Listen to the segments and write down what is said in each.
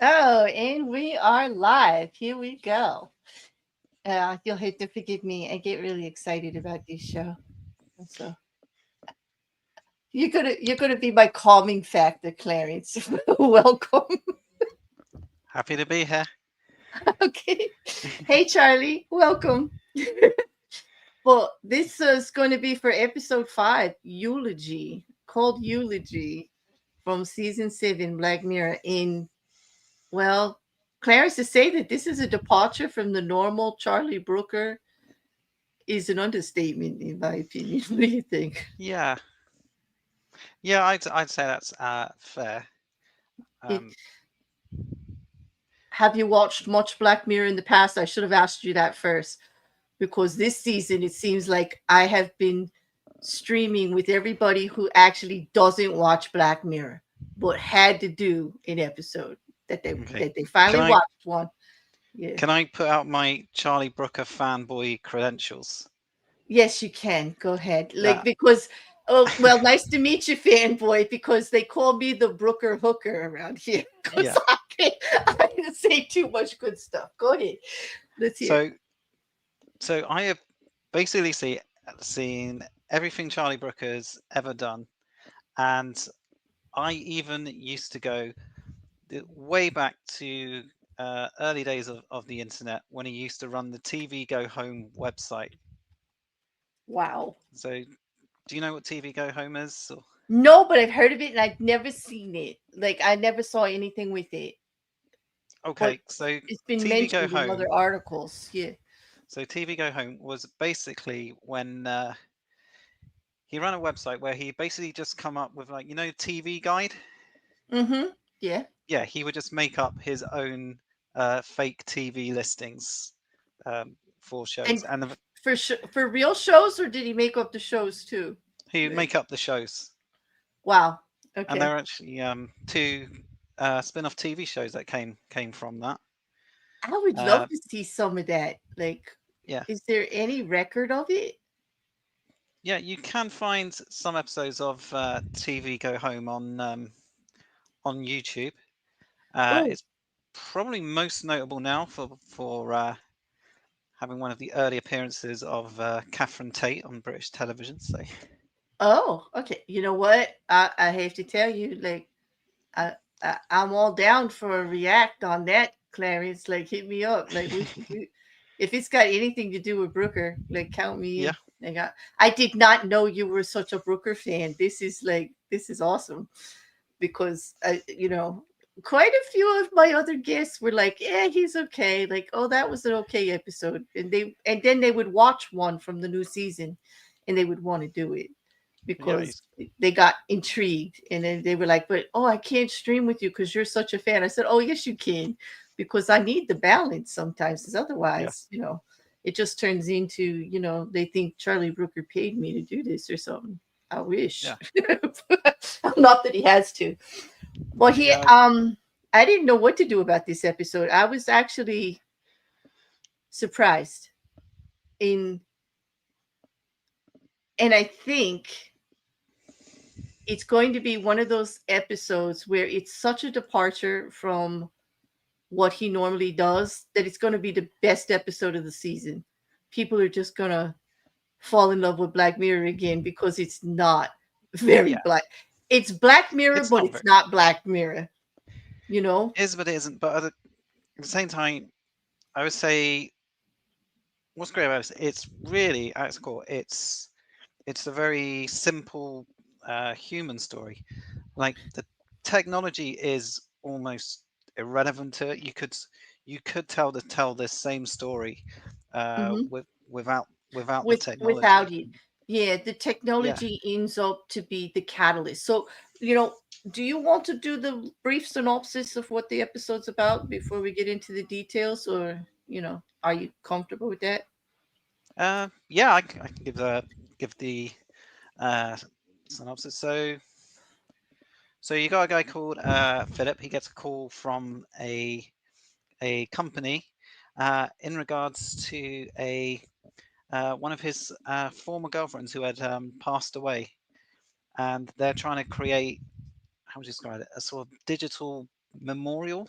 Oh, and we are live. Here we go. You'll have to forgive me. I get really excited about this show. So you're gonna be my calming factor, Clarence. Welcome. Happy to be here. Okay. Hey, Charlie. Welcome. Well, this is going to be for episode 5, Eulogy, called Eulogy from season 7, Black Mirror. Well, Clarence, to say that this is a departure from the normal Charlie Brooker is an understatement, in my opinion. What do you think? Yeah, yeah, I'd say that's fair. It, Um, have you watched much Black Mirror in the past? I should have asked you that first, because this season it seems like I have been streaming with everybody who actually doesn't watch Black Mirror, but had to do an episode that they okay, that they can finally I watched one. Yeah. can I put out my Charlie Brooker fanboy credentials? Yes, you can. Go ahead. Like That because oh well, nice to meet you, fanboy, because they call me the Brooker Hooker around here. Because yeah. I didn't say too much good stuff. Go ahead. Let's hear it. So so I have basically seen everything Charlie Brooker's ever done, and I even used to go way back to early days of the internet when he used to run the TV Go Home website. Wow. So do you know what TV Go Home is? No, but I've heard of it and I've never seen it. Like I never saw anything with it, but Okay, so it's been TV Go mentioned in other Home. articles. Yeah. So TV Go Home was basically when he ran a website where he basically just come up with like TV Guide. Mm-hmm. Yeah. Yeah, he would just make up his own fake TV listings for shows, And and for real shows, or did he make up the shows too? he would Like, make up the shows. wow. And there Okay. are actually two spin-off TV shows that came from that. I would love Uh, to see some of that. Like, yeah, is there any record of it? yeah, you can find some episodes of TV Go Home on YouTube. Oh, It's probably most notable now for having one of the early appearances of Catherine Tate on British television. So oh, okay. You know what? I have to tell you, like, I, I'm all down for a react on that, Clarence. Like, hit me up. Like, if it's got anything to do with Brooker, like, count me yeah, in. Like, I did not know you were such a Brooker fan. This is awesome because quite a few of my other guests were like, "Yeah, he's okay." Like, "Oh, that was an okay episode," and then they would watch one from the new season, and they would want to do it yeah, because they got intrigued, and then they were like, "But oh, I can't stream with you because you're such a fan." I said, "Oh, yes, you can, because I need the balance sometimes, because yeah, otherwise, it just turns into they think Charlie Brooker paid me to do this or something. I wish, yeah, not that he has to." Well, yeah. I didn't know what to do about this episode. I was actually surprised in, and I think it's going to be one of those episodes where it's such a departure from what he normally does that it's going to be the best episode of the season. People are just going to fall in love with Black Mirror again because it's not very Yeah. black. It's Black Mirror, It's but not it's very not Black Mirror, you know? is, but it isn't. But at the same time, I would say what's great about it, it's really at its core, it's a very simple human story. Like the technology is almost irrelevant to it. You could tell this same story Mhm. without the Without technology. it, yeah, the Yeah. technology ends up to be the catalyst. So, you know, do you want to do the brief synopsis of what the episode's about before we get into the details, or are you comfortable with that? Yeah, I can give the uh, synopsis. So you got a guy called Philip. He gets a call from a company in regards to a one of his former girlfriends who had passed away, and they're trying to create, how would you describe it, a sort of digital memorial.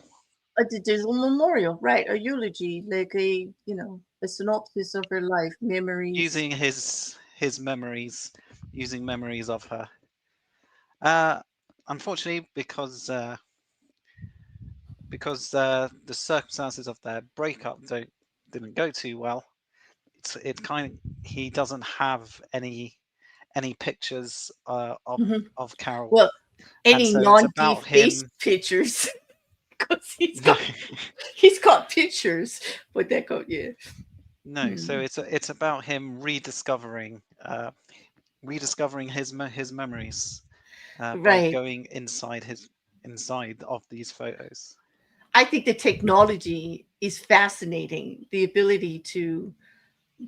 a digital memorial, right? A eulogy, like a synopsis of her life, memories. using his memories, using memories of her. Uh, Unfortunately, because the circumstances of their breakup didn't go too well. It kind of he doesn't have any pictures Mhm. of Carol, Well, and any so it's about non-defaced him. pictures, because No, he's got pictures, but that go yeah. no. So Hmm. it's about him rediscovering his memories by Right. going inside of these photos. I think the technology is fascinating. The ability to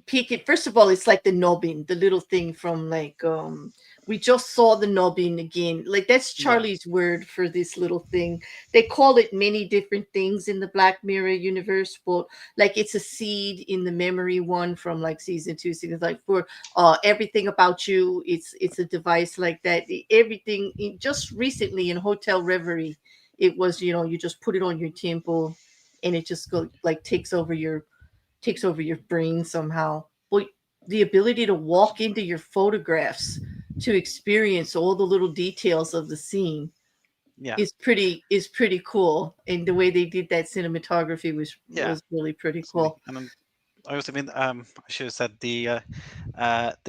peek it. First of all, it's like the knobbing, the little thing from like we just saw the knobbing again. Like that's Yeah, Charlie's word for this little thing. They call it many different things in the Black Mirror universe, but like it's a seed in the memory one from like season two, season like for everything about you. It's a device like that. Everything just recently in Hotel Reverie, it was you just put it on your temple and it just go like takes over your brain somehow. But the ability to walk into your photographs to experience all the little details of the scene yeah, is pretty cool. And the way they did that cinematography was yeah. was really pretty Absolutely. cool. And I also mean I should have said the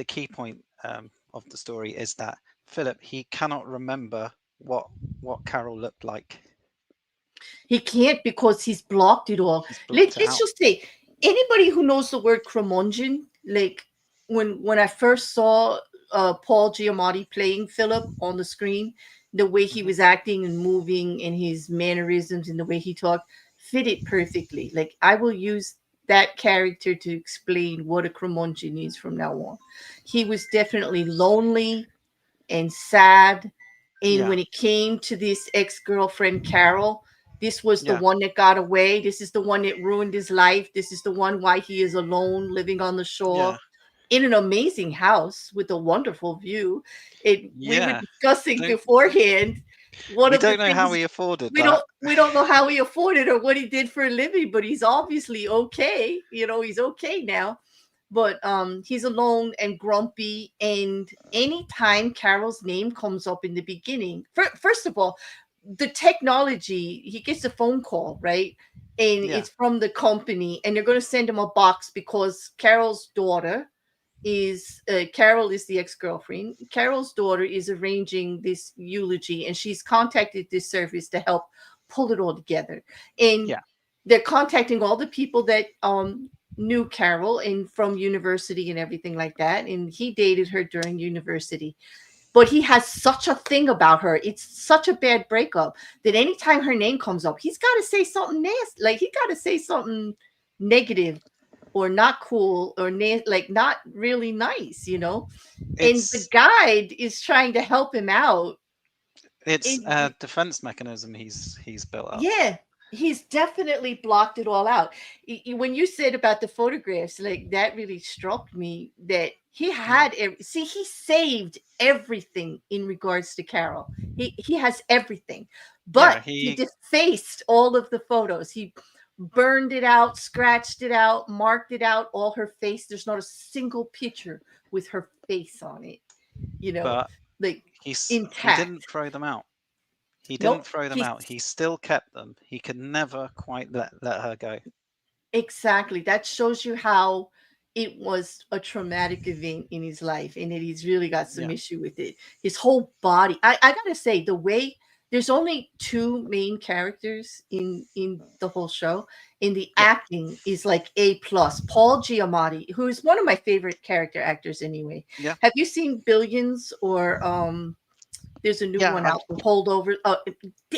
key point of the story is that Philip he cannot remember what Carol looked like. He can't because he's blocked it all. He's Let, blocked it let's out. just say anybody who knows the word curmudgeon, like when I first saw Paul Giamatti playing Philip on the screen, the way he Hmm. was acting and moving and his mannerisms and the way he talked fit it perfectly. Like I will use that character to explain what a curmudgeon is from now on. He was definitely lonely and sad. And Yeah, when it came to this ex girlfriend, Carol, this was the yeah, one that got away. This is the one that ruined his life. This is the one why he is alone living on the shore yeah, in an amazing house with a wonderful view. We were yeah. discussing Don't beforehand one we of the don't know how things he afforded we that. don't know how he afforded or what he did for a living, but he's obviously okay. He's okay now, but he's alone and grumpy. And anytime Carol's name comes up in the beginning, first of all, the technology, he gets a phone call, right? And Yeah, it's from the company, and they're going to send him a box because Carol is the ex-girlfriend. Carol's daughter is arranging this eulogy, and she's contacted this service to help pull it all together. And yeah, they're contacting all the people that knew Carol and from university and everything like that. And he dated her during university. But he has such a thing about her. It's such a bad breakup that anytime her name comes up, he's got to say something nasty. Like he got to say something negative or not cool or like not really nice. And the it's guide is trying to help him out. it's And a defense mechanism he's built up. yeah, he's definitely blocked it all out. When you said about the photographs, like that really struck me that he Mm. had see he saved everything in regards to Carol. He has everything, but Yeah, he he defaced all of the photos. He burned it out, scratched it out, marked it out, all her face. There's not a single picture with her face on it, you know, but like he didn't intact. throw them out. He didn't Nope. throw them He's out. He still kept them. He could never quite let her go. Exactly. That shows you how it was a traumatic event in his life and that he's really got some Yeah, issue with it. His whole body. I gotta say, the way there's only two main characters in the whole show, and the yeah, acting is like A plus. Paul Giamatti, who is one of my favorite character actors anyway. yeah, Have you seen Billions or there's a new yeah. one out, The Holdover.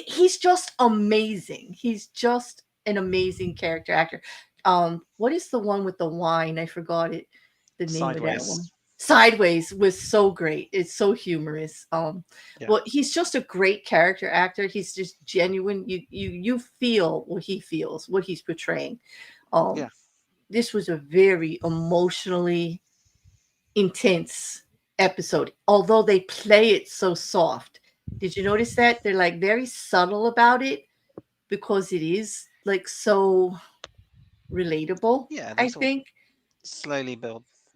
He's just amazing. He's just an amazing character actor. What is the one with the wine? I forgot it. The name of that one. Sideways. Sideways was so great. It's so humorous. Yeah, But he's just a great character actor. He's just genuine. You feel what he feels, what he's portraying. Um, yeah, this was a very emotionally intense episode, although they play it so soft. Did you notice that? They're like very subtle about it because it is like so relatable, Yeah, they I sort of think. slowly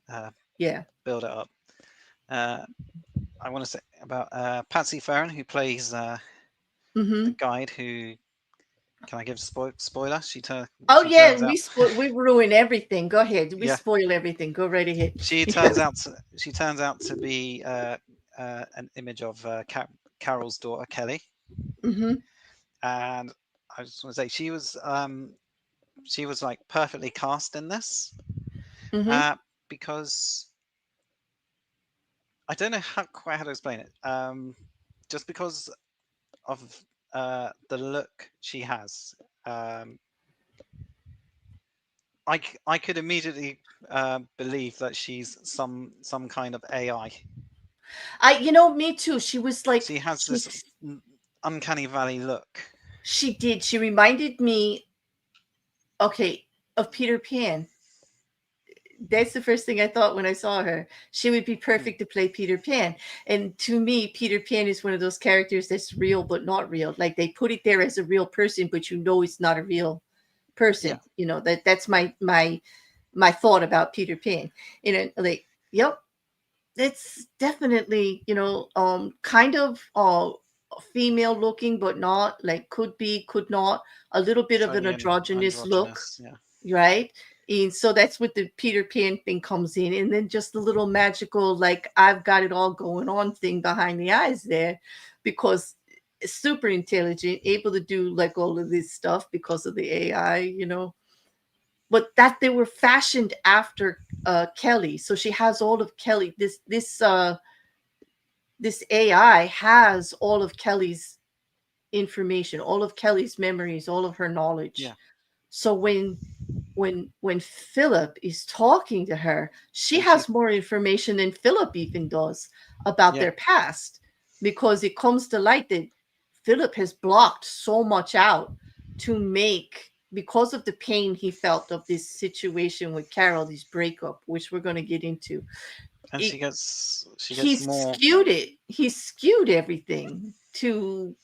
uh, Yeah. build it up. Uh, I want to say about Patsy Ferran, who plays the Mm-hmm. guide who, can I give spoiler? Oh She yeah, turns out, we ruin everything. Go ahead. We yeah, spoil everything. Go right ahead. she turns out to be an image of Carol's daughter Kelly, Mm-hmm. and I just want to say she was like perfectly cast in this, Mm-hmm. uh, because I don't know quite how to explain it. Just because of the look she has, um, I could immediately believe that she's some kind of AI. Me too. She was like She has this uncanny valley look. she did. She reminded me, okay, of Peter Pan. That's the first thing I thought when I saw her. She would be Hmm. perfect to play Peter Pan. And to me, Peter Pan is one of those characters that's real but not real. Like they put it there as a real person, but you know it's not a real Yeah, person. That's my thought about Peter Pan. Like, yep, it's definitely, kind of female looking, but not like could be, could not, a little bit of an slightly androgynous look, androgynous. Yeah, right? And so that's what the Peter Pan thing comes in. And then just the little magical, like, I've got it all going on thing behind the eyes there, because super intelligent, able to do like all of this stuff because of the AI. But that they were fashioned after Kelly. So she has all of Kelly. This AI has all of Kelly's information, all of Kelly's memories, all of her knowledge. yeah, So when Phillip is talking to her, she and she, has more information than Phillip even does about yeah, their past, because it comes to light that Phillip has blocked so much out to make, because of the pain he felt of this situation with Carol, this breakup, which we're going to get into. and It, she gets he's more. skewed it. He's skewed everything to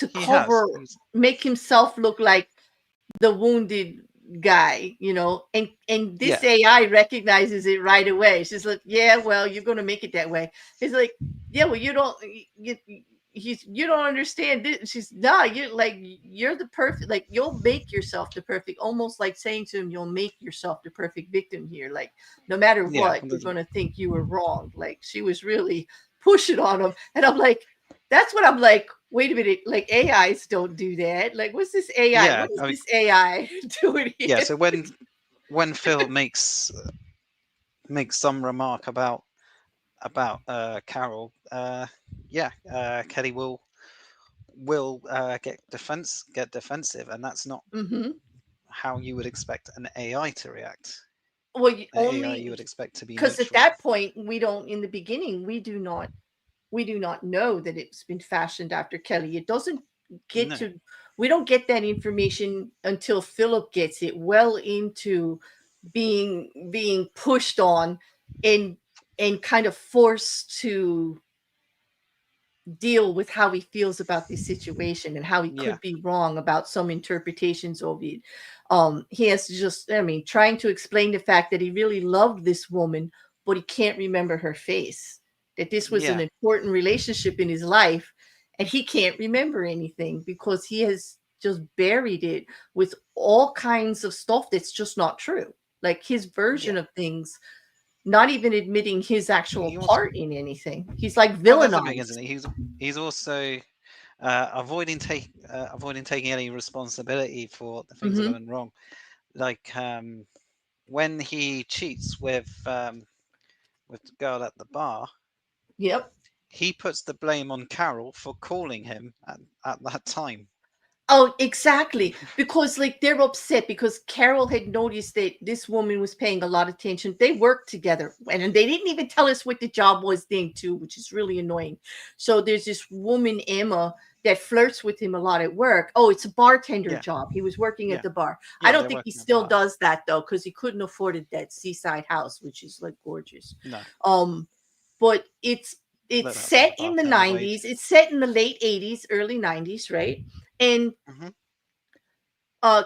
He has. cover, make himself look like the wounded guy. And this Yeah, AI recognizes it right away. She's like, yeah, well, you're going to make it that way. It's like, yeah, well, you don't understand this. She's, nah, you're the perfect, like, you'll make yourself the perfect, almost like saying to him, you'll make yourself the perfect victim here. Like, no matter yeah, what, you're going to think you were wrong. Like, she was really pushing on him. And I'm like, that's what I'm like, wait a minute, like AIs don't do that. Like, what's this AI? yeah. What is I mean, this AI doing yeah. here? So when Phil makes some remark about Carol, yeah, Kelly will get defensive, and that's not Hmm. how you would expect an AI to react. Well, you An AI you only, would expect to be because at neutral. that point we don't, in the beginning, we do not know that it's been fashioned after Kelly. It doesn't get No, to, we don't get that information until Philip gets it well into being pushed on, and kind of forced to deal with how he feels about this situation and how he yeah, could be wrong about some interpretations of it. He has to just, I mean, trying to explain the fact that he really loved this woman, but he can't remember her face. That this was an yeah, important relationship in his life, and he can't remember anything because he has just buried it with all kinds of stuff that's just not true. Like his version yeah. of things, not even admitting his actual He also, part in anything. He's like well, that's the thing, isn't villainized. it? He's also avoiding taking any responsibility for the things that Hmm. are going wrong. Like when he cheats with the girl at the bar, Yep. he puts the blame on Carol for calling him at that time. Oh, exactly. Because like they're upset because Carol had noticed that this woman was paying a lot of attention. They worked together, and they didn't even tell us what the job was then too, which is really annoying. So there's this woman, Emma, that flirts with him a lot at work. Oh, it's a bartender Yeah, job. He was working at yeah, the bar. I yeah. don't They're think he working at still bar. does that though, because he couldn't afford it, that seaside house, which is like gorgeous. No, Um, but it's the set in the bartender 90s. wage. It's set in the late 80s, early 90s, right? And Hmm.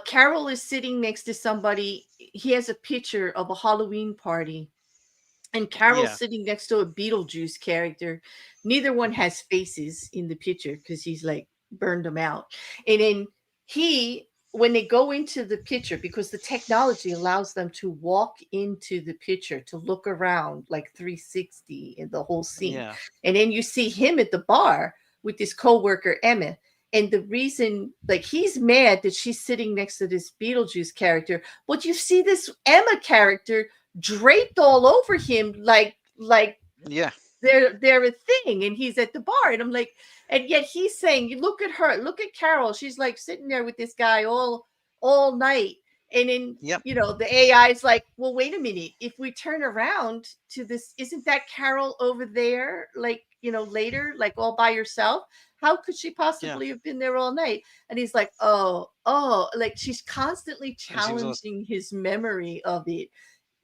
Carol is sitting next to somebody. He has a picture of a Halloween party, and Carol's Yeah. sitting next to a Beetlejuice character. Neither one Mhm. has faces in the picture because he's like burned them out. And then he, when they go into the picture, because the technology allows them to walk into the picture, to look around like 360 in the whole scene. Yeah. And then you see him at the bar with his coworker, Emma. And the reason, like, he's mad that she's sitting next to this Beetlejuice character, but you see this Emma character draped all over him like Yeah. they're a thing, and he's at the bar, and I'm like, and yet he's saying, you look at her, look at Carol, she's like sitting there with this guy all night. And then, Yep. the AI is like, well, wait a minute, if we turn around to this, isn't that Carol over there, like, later, like all by herself? How could she Yeah. possibly have been there all night? And he's like, oh, like she's constantly And she was also. challenging his memory of it.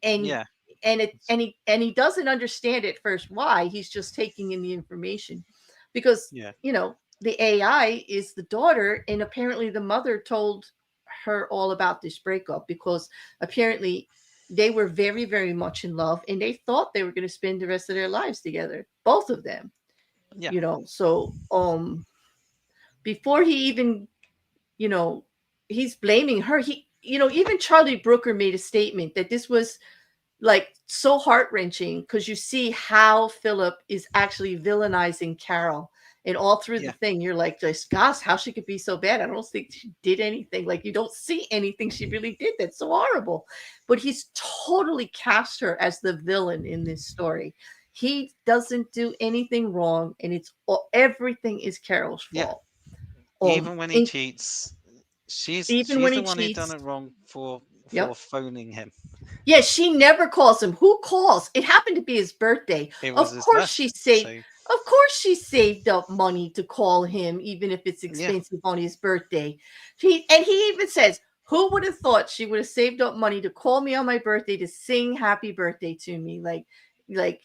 and Yeah. and he doesn't understand at first why. He's just taking in the information, because Yeah. the AI is the daughter, and apparently the mother told her all about this breakup, because apparently they were very, very much in love, and they thought they were going to spend the rest of their lives together, both of them. Yeah. So before he even, you know he's blaming her. Even Charlie Brooker made a statement that this was like so heart wrenching, because you see how Phillip is actually villainizing Carol. And all through the Yeah. thing, you're like, just gosh, how she could be so bad. I don't think she did anything. Like, you don't see anything she really did that's so horrible. But he's totally cast her as the villain in this story. He doesn't do anything wrong, and everything is Carol's Yeah. fault. Even when he And cheats, she's even she's when the he one who done cheats, it wrong for yep. phoning him. Yeah, she never calls him. Who calls? It happened to be his birthday. It was Of his course birth. she saved So of course she saved up money to call him, even if it's yeah. expensive on his birthday. He even says, who would have thought she would have saved up money to call me on my birthday to sing happy birthday to me?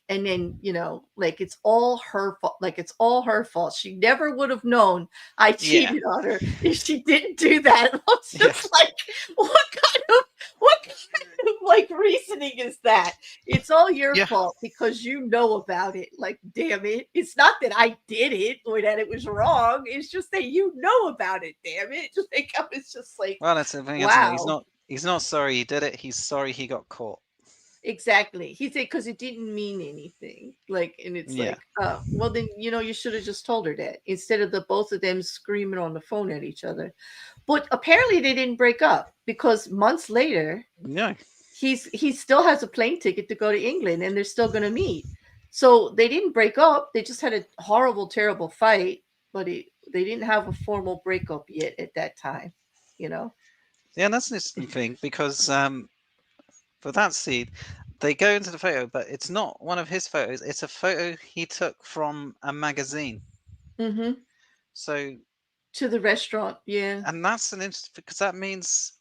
And then, like, it's all her fault. Like, it's all her fault. She never would have known I Yeah. cheated on her if she didn't do that. I was Yeah. just like, what kind of like reasoning is that? It's all your Yeah. fault because you know about it. Like, damn it. It's not that I did it or that it was wrong. It's just that you know about it, damn it. Like, I was just like, Well, that's the thing, isn't it? He's wow. not. He's not sorry he did it. He's sorry he got caught. Exactly. He said because it didn't mean anything. Like, and it's Yeah. like, well then, you should have just told her that, instead of the both of them screaming on the phone at each other. But apparently they didn't break up, because months later No. he still has a plane ticket to go to England, and they're still going to meet. So they didn't break up. They just had a horrible, terrible fight, but they didn't have a formal breakup yet at that time. You know. Yeah, that's an interesting thing because for that scene, they go into the photo, but it's not one of his photos. It's a photo he took from a magazine. Mm-hmm. So, To the restaurant. Yeah. and that's an interesting because that means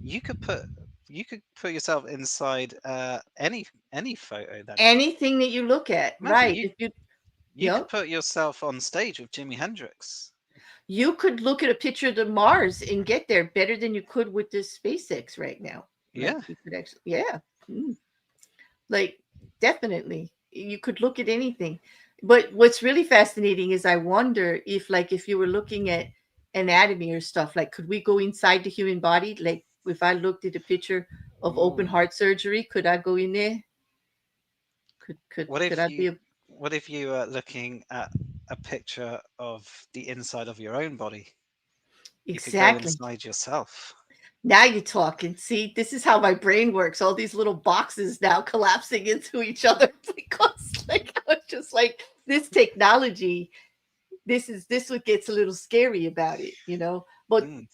you could put you could put yourself inside any photo. Then Anything that you look at, imagine right? you If you, you could yep, put yourself on stage with Jimi Hendrix. you could look at a picture of the Mars and get there better than you could with this SpaceX right now. Like, Yeah, you could actually, yeah. Mm. Like, definitely you could look at anything. But what's really fascinating is, I wonder if, like, if you were looking at anatomy or stuff, like, could we go inside the human body? Like, if I looked at a picture of open ooh. heart surgery, could I go in there? Could could What could if I you be a, what if you are looking at a picture of the inside of your own body? You could go exactly. inside yourself. Now you're talking. See, this is how my brain works. All these little boxes now collapsing into each other, because, like, I was just like, this technology, this what gets a little scary about it. But, Mm,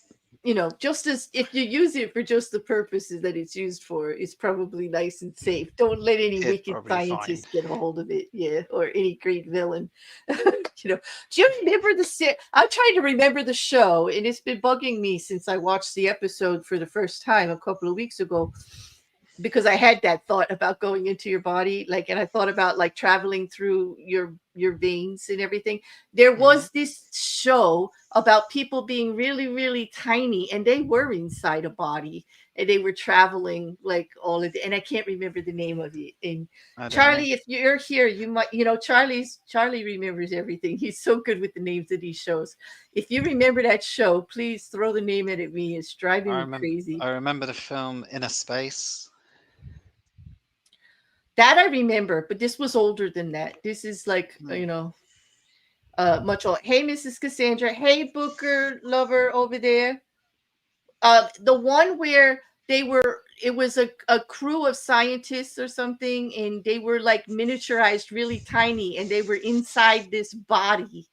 just as if you use it for just the purposes that it's used for, it's probably nice and safe. Don't let any it's wicked probably fine. scientist get a hold of it, yeah, or any great villain. Do you remember I'm trying to remember the show, and it's been bugging me since I watched the episode for the first time a couple of weeks ago. because I had that thought about going into your body, like, and I thought about like traveling through your veins and everything. There Hmm. was this show about people being really, really tiny, and they were inside a body, and they were traveling like all of the, and I can't remember the name of it. And I don't know. Charlie, if you're here, you might, Charlie remembers everything. He's so good with the names of these shows. If you remember that show, please throw the name at me. It's driving I me remember. crazy. I remember the film Inner Space. That I remember, but this was older than that. This is like, Hmm. much older. Hey, Mrs. Cassandra. Hey, Booker lover over there. The one where it was a crew of scientists or something, and they were like miniaturized, really tiny, and they were inside this body,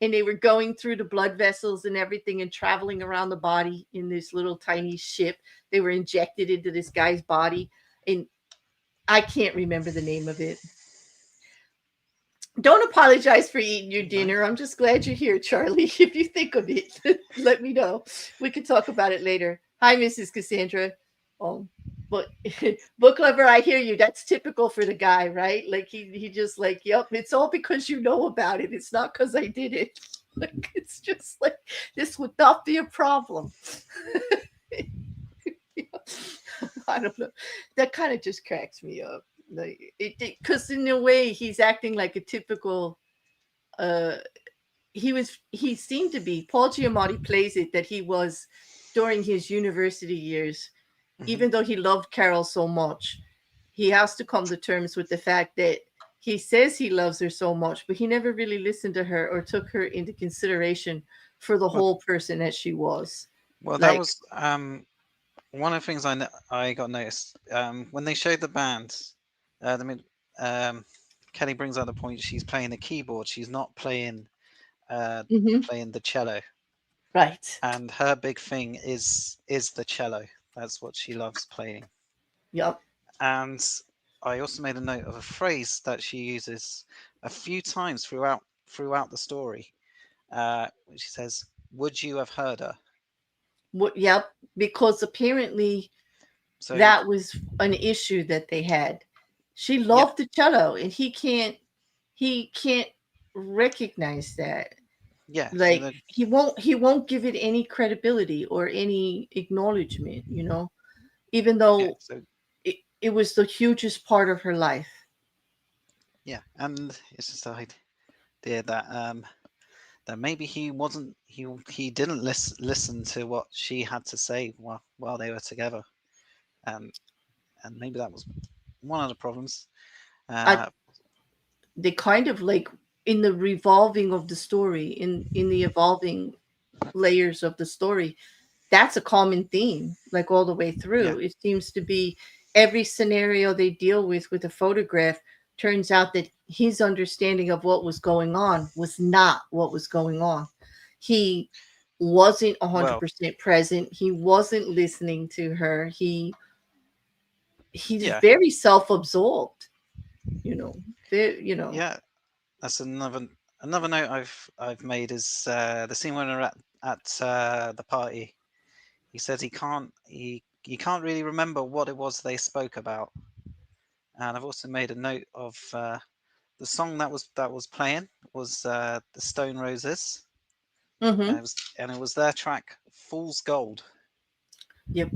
and they were going through the blood vessels and everything and traveling around the body in this little tiny ship. They were injected into this guy's body, and I can't remember the name of it. Don't apologize for eating your No. dinner. I'm just glad you're here, Charlie. If you think of it, let me know. We can talk about it later. Hi, Mrs. Cassandra. Oh, but book lover, I hear you. That's typical for the guy, right? Like he just like, yep, it's all because you know about it. It's not because I did it. Like it's just like this would not be a problem. I don't know. That kind of just cracks me up. Like it because in a way he's acting like a typical uh he seemed to be. Paul Giamatti plays it that he was during his university years, Hmm. even though he loved Carol so much, he has to come to terms with the fact that he says he loves her so much, but he never really listened to her or took her into consideration for the Well, whole person that she was. that Like, was one of the things I got noticed when they showed the band. I mean, um, Kelly brings out the point she's playing the keyboard. She's not uh, mhm, playing the cello, right. and her big thing is the cello. That's what she loves playing. Yep. And I also made a note of a phrase that she uses a few times throughout the story, which she says, "Would you have heard her?" Yep. Because apparently So that was an issue that they had. She yeah, loved the cello, and he can't recognize that. yeah. So Like he won't give it any credibility or any acknowledgement, even yeah, though so it was the hugest part of her life. yeah, and it's just the idea that maybe he didn't listen to what she had to say while they were together, and maybe that was one of the problems. I Uh, They kind of like in the revolving of the story, in the evolving layers of the story, that's a common theme, like all the way yeah, through. It seems to be every scenario they deal with a photograph turns out that his understanding of what was going on was not what was going on. He wasn't well, 100% present. He wasn't listening to her. He's yeah, very self-absorbed, you know. Very. yeah. That's another note I've made is the scene when they're at the party. He says he can't really remember what it was they spoke about, and I've also made a note of the song that was playing was the Stone Roses, Mhm. and it was their track "Fool's Gold." Yep.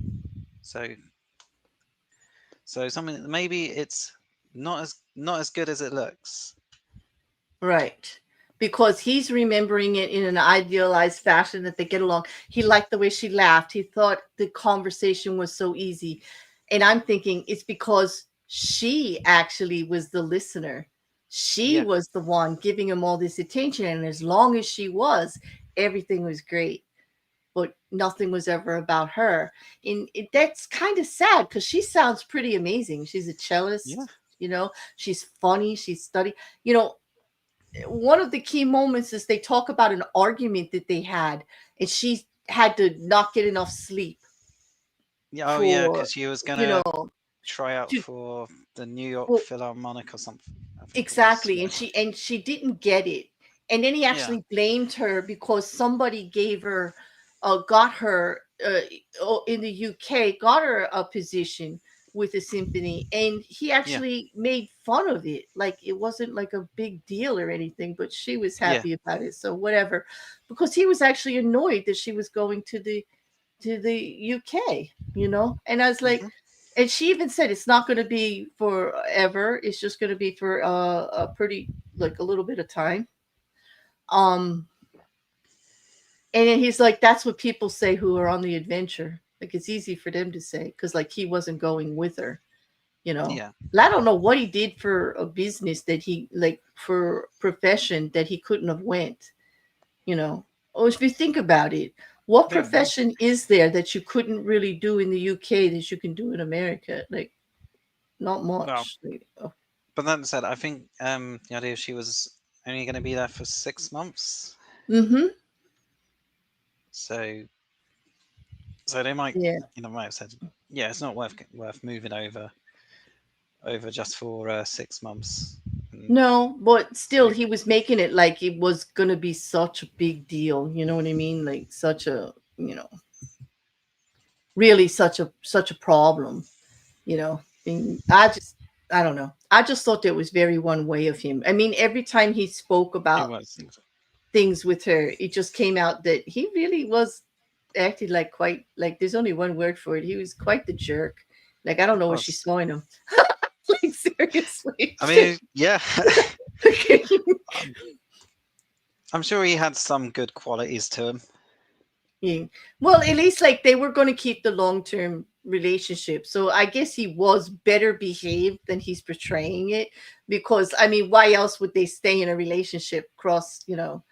So something maybe it's not as good as it looks. Right. Because he's remembering it in an idealized fashion that they get along. He liked the way she laughed. He thought the conversation was so easy. And I'm thinking it's because she actually was the listener. She Yeah, was the one giving him all this attention. And as long as she was, everything was great. But nothing was ever about her. And that's kind of sad because she sounds pretty amazing. She's a yeah, cellist. She's funny. She's studied. You know, one of the key moments is they talk about an argument that they had, and she had to not get enough sleep yeah. Oh yeah, for because she was you gonna know try out to for the New York well, Philharmonic or something. I think it was. exactly, and she didn't get it, and then he Yeah, actually blamed her because somebody gave her got her in the UK, got her a position with the symphony, and he Yeah. actually made fun of it. Like it wasn't like a big deal or anything, but she was Yeah. happy about it. So whatever, because he was actually annoyed that she was going to the UK, you know. And I was like, Hmm. and she even said it's not going to be forever. It's just going to be for a pretty like a little bit of time. Um, and then he's like, that's what people say who are on the adventure. Like it's easy for them to say because like he wasn't going with her, you know. Yeah. And I don't know what he did for a business that he like for profession that he couldn't have went, you know. Or if you think about it, what Yeah. No. profession is there that you couldn't really do in the UK that you can do in America? Like not Well, much. Like, oh. but that said, I think the idea she was only going to be there for 6 months, Mm-hmm. so they might, Yeah. might have said, yeah, it's not worth moving over just for 6 months. And No, but so still, he was making it like it was gonna be such a big deal. You know what I mean? Like such a, you know, really such a problem. You know, and I don't know. I just thought that was very one way of him. I mean, every time he spoke it about was, things with her, it just came out that he really was acting like quite like there's only one word for it. He was quite the jerk. Like I don't it know what she was. saw in him. Like seriously. I mean, yeah, I'm, I'm sure he had some good qualities to him. Yeah. Well, at least like they were going to keep the long term relationship. So I guess he was better behaved than he's portraying it. Because I mean, why else would they stay in a relationship cross, you know,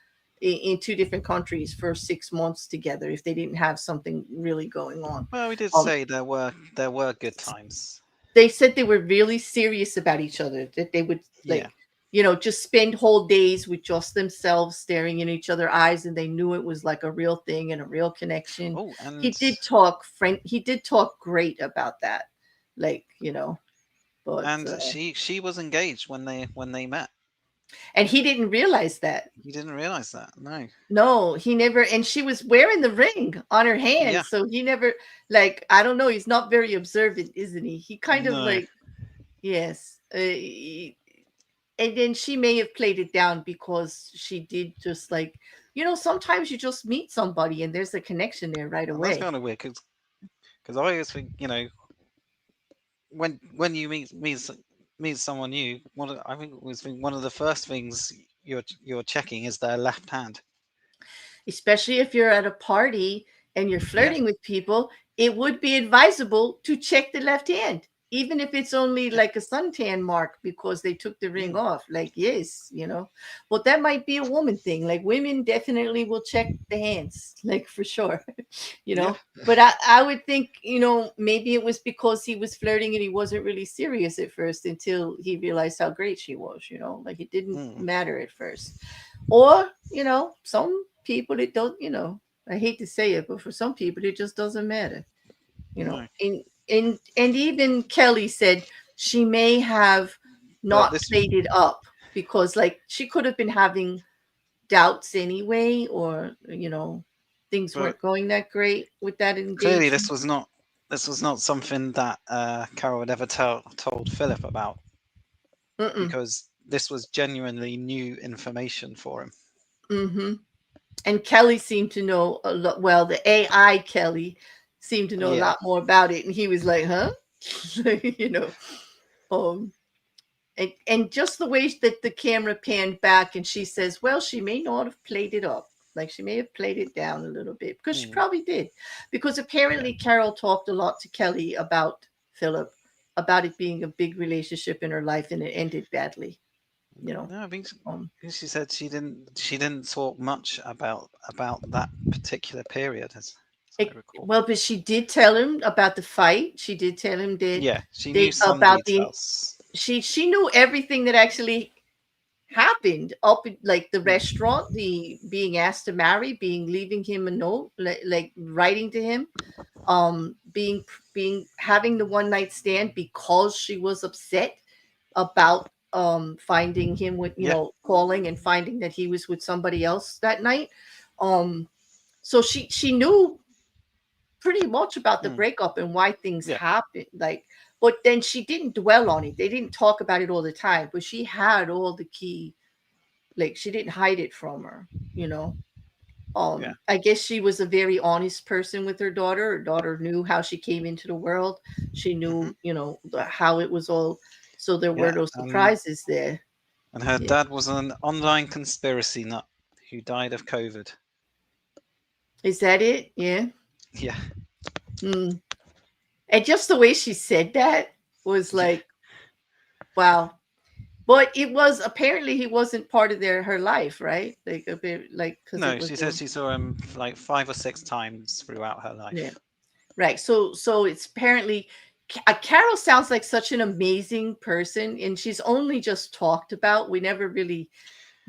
in two different countries for 6 months together if they didn't have something really going on? Well, we did Um, say there were good times. they said they were really serious about each other, that they would Yeah. like, you know, just spend whole days with just themselves staring in each other's eyes, and they knew it was like a real thing and a real connection. Oh, and He did talk great about that, like, you know. But she was engaged when they met. and he didn't realize that. You didn't realize that, no? No, he never. And she was wearing the ring on her hand, Yeah. so he never, like, I don't know, he's not very observant, isn't he? He kind of No. like, yes, and then she may have played it down because she did just like, you know, sometimes you just meet somebody and there's a connection there right And that's away. kind of weird because I always think, when you meet someone new, I think always think one of the first things you're checking is their left hand. Especially if you're at a party and you're Yeah. flirting with people, it would be advisable to check the left hand, even if it's only Yeah. like a suntan mark because they took the ring Mm, off. Like, yes, you know, but that might be a woman thing. Like, women definitely will check the hands, like for sure, you yeah. know. But I would think, you know, maybe it was because he was flirting and he wasn't really serious at first until he realized how great she was, you know, like it didn't Mm, matter at first. Or, you know, some people it don't, you know, I hate to say it, but for some people it just doesn't matter, you know. no. And even Kelly said she may have But not this played it up because like she could have been having doubts anyway, or you know, things but weren't going that great with that clearly engagement. this was not something that Carol had ever told Philip about, Mm-mm. because this was genuinely new information for him. Mm-hmm. And Kelly seemed to know a lot. Well, the AI Kelly seemed to know a Yeah. lot more about it, and he was like, "Huh," you know. Um, and just the way that the camera panned back, and she says, "Well, she may not have played it up. Like she may have played it down a little bit because she Mm, probably did, because yeah. apparently Carol talked a lot to Kelly about Philip, about it being a big relationship in her life, and it ended badly. You know. No, Um, I think she said she didn't talk much about that particular period, as I recall. Well, but she did tell him about the fight. She did tell him that Yeah, she knew they some about the details. she knew everything that actually happened up in, like the Mm, restaurant, the being asked to marry, being leaving him a note, like writing to him, being having the one night stand because she was upset about finding him with, you yeah. know, calling and finding that he was with somebody else that night. Um, so she knew pretty much about the Mm, breakup and why things yeah. happened. Like, But then she didn't dwell on it. They didn't talk about it all the time, but she had all the key, like she didn't hide it from her, you know. Yeah. I guess she was a very honest person with her daughter. Her daughter knew how she came into the world. She Hmm. knew, you know, how it was all, so there were Yeah. no surprises there. And her Yeah. dad was an online conspiracy nut who died of COVID. Is that it? Yeah. Yeah. Mm. And just the way she said that was Yeah. like, wow. But it was apparently he wasn't part of her life, right? Like a bit like because it No, was she says she saw him like 5 or 6 times throughout her yeah. life. Right. So it's apparently Carol sounds like such an amazing person, and she's only just talked about. We never really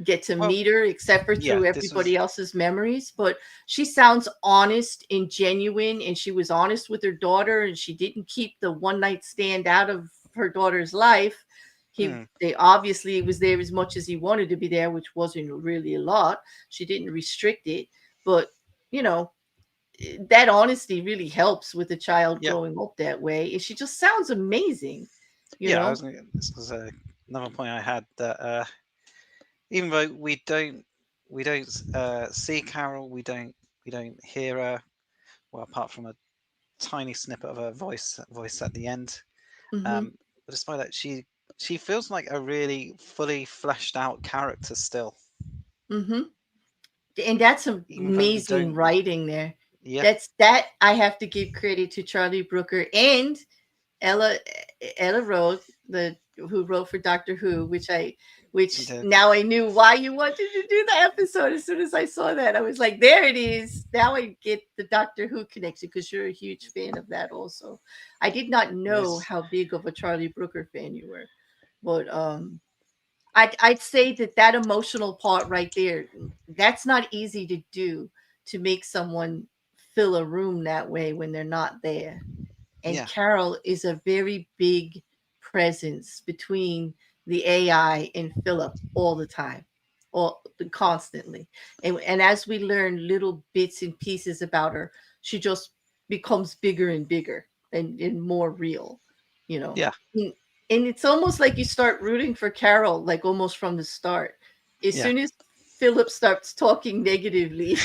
get to Well, meet her except for yeah, through this was everybody else's memories. But she sounds honest and genuine, and she was honest with her daughter, and she didn't keep the one night stand out of her daughter's life. mm, They obviously was there as much as he wanted to be there, which wasn't really a lot. She didn't restrict it, but you know, that honesty really helps with a child yeah, growing up that way. And she just sounds amazing, you yeah. know. This was another point I had that even though we don't see Carol, we don't hear her. Well, apart from a tiny snippet of her voice at the end. Hmm. Um, but despite that, she feels like a really fully fleshed out character still, Hmm. And that's some even though we amazing don't. writing there. Yeah, That I have to give credit to Charlie Brooker and Ella Ella wrote the who wrote for Doctor Who, she which did. now I knew why you wanted to do the episode. As soon as I saw that, I was like, there it is. Now I get the Doctor Who connection because you're a huge fan of that also. I did not know Yes. how big of a Charlie Brooker fan you were, but I'd say that emotional part right there, that's not easy to do, to make someone fill a room that way when they're not there. And Yeah. Carol is a very big presence between the AI and Phillip all the time, all constantly. And as we learn little bits and pieces about her, she just becomes bigger and bigger and more real, you know. Yeah. And and it's almost like you start rooting for Carol, like almost from the start. As Yeah. soon as Philip starts talking negatively,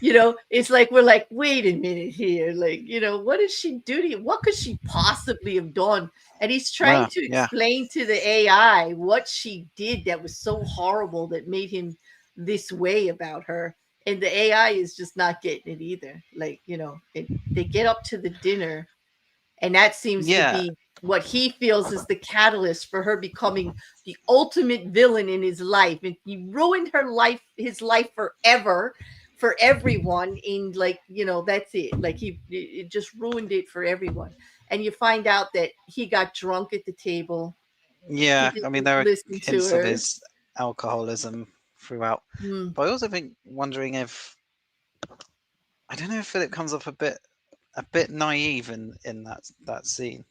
you know, it's like we're like, wait a minute here, like, you know, what did she do to you? What could she possibly have done? And he's trying Well, to yeah. explain to the AI what she did that was so horrible that made him this way about her. And the AI is just not getting it either. Like, you know, they get up to the dinner, and that seems to Yeah. be what he feels is the catalyst for her becoming the ultimate villain in his life. And he ruined his life forever for everyone. In like, you know, that's it. Like it just ruined it for everyone. And you find out that he got drunk at the table. He Yeah. I mean, didn't there are listen to hints of her. his alcoholism throughout, Mm, but I also think wondering if I don't know if Philip comes off a bit naive in that scene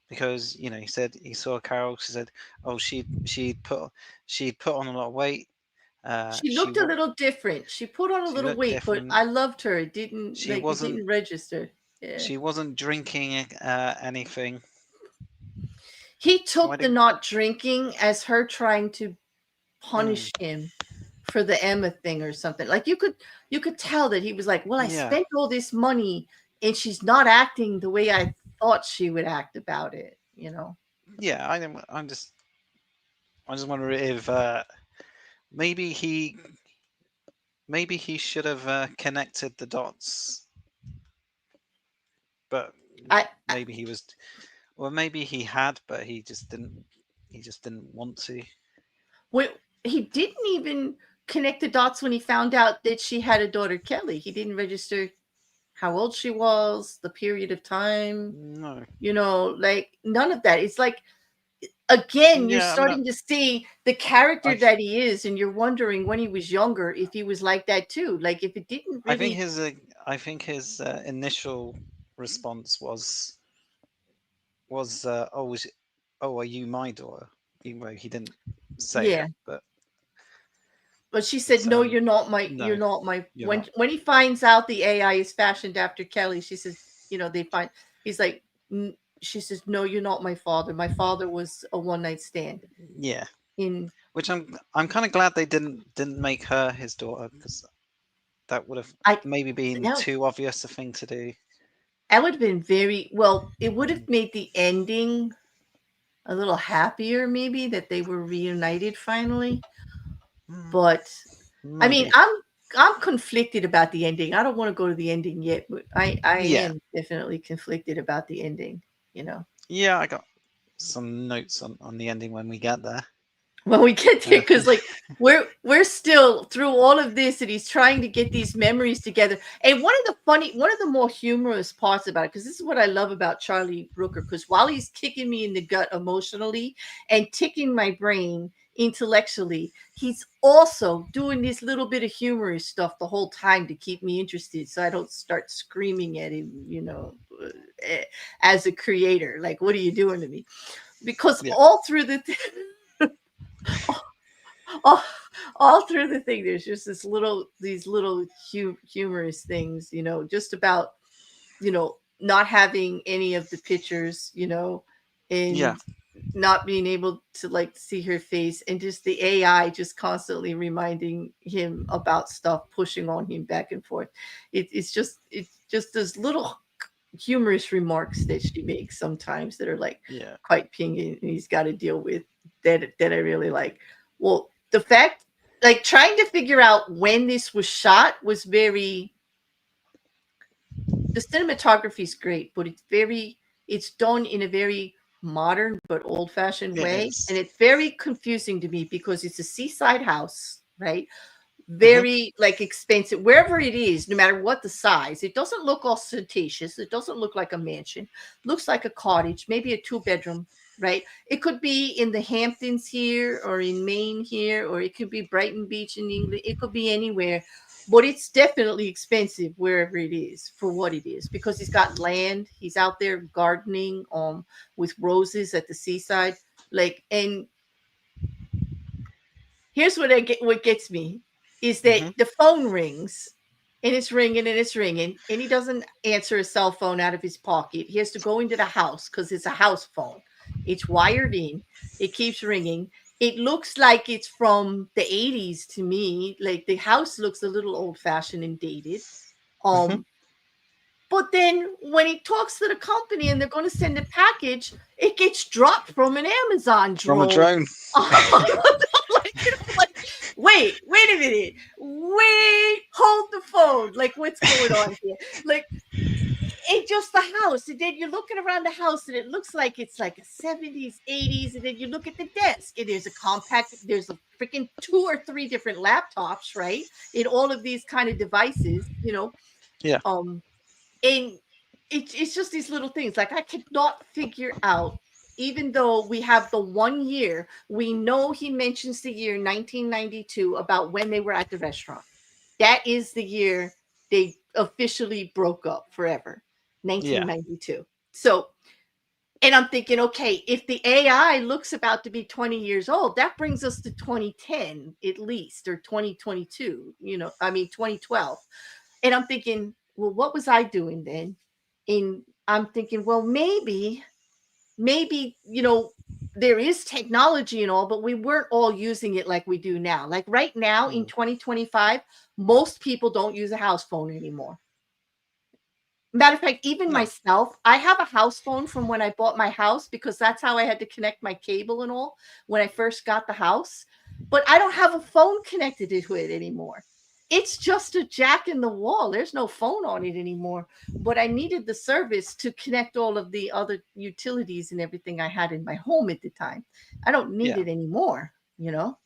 because he said he saw Carol. She said, "Oh, she'd put on a lot of weight. she She looked a wa- little different. She put on a she little looked weight, but different. I loved her. It didn't She like it wasn't didn't register. Yeah. she wasn't drinking anything. He So I took the didn't. not drinking as her trying to Mm, punish him for the Emma thing or something. Like you could tell that he was like, "Well, I yeah, spent all this money and she's not acting the way I thought she would act about it," you know. yeah. I just wonder if maybe he maybe he should have connected the dots, but I maybe he was, or maybe he had, but he just didn't want to. when he didn't even connect the dots when he found out that she had a daughter Kelly. He didn't register how old she was, the period of time, No. you know, like none of that. It's like again, you're Yeah, I'm not. starting to see the character I that he is, and you're wondering when he was younger if he was like that too. Like if it didn't I think really, his initial response was oh, are you my daughter? Even though he didn't say it, yeah. but But she said, it's "No, you're not my. You're no, not my." you're When not. he finds out the AI is fashioned after Kelly, she says, "You know, they find." He's like, she says, "No, you're not my father. My father was a one night stand." Yeah, In which I'm kind of glad they didn't make her his daughter, because that would have I maybe been now too obvious a thing to do. that would have been very well. It would have made the ending a little happier, maybe that they were reunited finally. Mm, But I mean, maybe. I'm conflicted about the ending. I don't want to go to the ending yet, but I Yeah, am definitely conflicted about the ending. You know, yeah. I got some notes on the ending when we get there. when we get there, Uh, because like we're still through all of this, and he's trying to get these memories together. And one of the more humorous parts about it, because this is what I love about Charlie Brooker, because while he's kicking me in the gut emotionally and ticking my brain intellectually, he's also doing this little bit of humorous stuff the whole time to keep me interested, so I don't start screaming at him, eh, as a creator, like, what are you doing to me? Because yeah, all through the all, all through the thing there's just these little humorous things, just about, not having any of the pictures, yeah, and not being able to like see her face, and just the AI just constantly reminding him about stuff, pushing on him back and forth. It's just those little humorous remarks that she makes sometimes that are like yeah, quite pinging, and he's got to deal with, that I really like. Well, the fact, like, trying to figure out when this was shot was very, the cinematography is great, but it's done in a very modern but old fashioned it way, is. and it's very confusing to me because it's a seaside house, right? Hmm. Very like expensive wherever it is, no matter what the size. It doesn't look ostentatious, it doesn't look like a mansion, looks like a cottage, maybe a two-bedroom, right? It could be in the Hamptons here, or in Maine here, or it could be Brighton Beach in England, it could be anywhere. But it's definitely expensive wherever it is for what it is, because he's got land, he's out there gardening with roses at the seaside, like. And here's what gets me is that Hmm. the phone rings, and it's ringing and it's ringing, and he doesn't answer his cell phone out of his pocket. He has to go into the house because it's a house phone. It's wired in. It keeps ringing. It looks like it's from the 80s to me. Like, the house looks a little old fashioned and dated. Hmm. Um, but then when he talks to the company and they're going to send a package, it gets dropped from an Amazon From a drone. drone. Like, wait a minute. Wait, hold the phone. Like, what's going on here? Like, it's just the house. And then you're looking around the house and it looks like it's like a 70s, 80s. And then you look at the desk and there's a freaking two or three different laptops, right? In all of these kind of devices, Yeah, Um, and it's just these little things. Like, I could not figure out, even though we have the 1 year, we know he mentions the year 1992 about when they were at the restaurant. That is the year they officially broke up forever, yeah, 1992. So, and I'm thinking, okay, if the AI looks about to be 20 years old, that brings us to 2010 at least, or 2022, 2012. And I'm thinking, well, what was I doing then? And I'm thinking, well, maybe, there is technology and all, but we weren't all using it like we do now. Like, right now in mm, 2025, most people don't use a house phone anymore. Matter of fact, even no, myself, I have a house phone from when I bought my house, because that's how I had to connect my cable and all when I first got the house. But I don't have a phone connected to it anymore. It's just a jack in the wall. There's no phone on it anymore. But I needed the service to connect all of the other utilities and everything I had in my home at the time. I don't need yeah, it anymore, you know?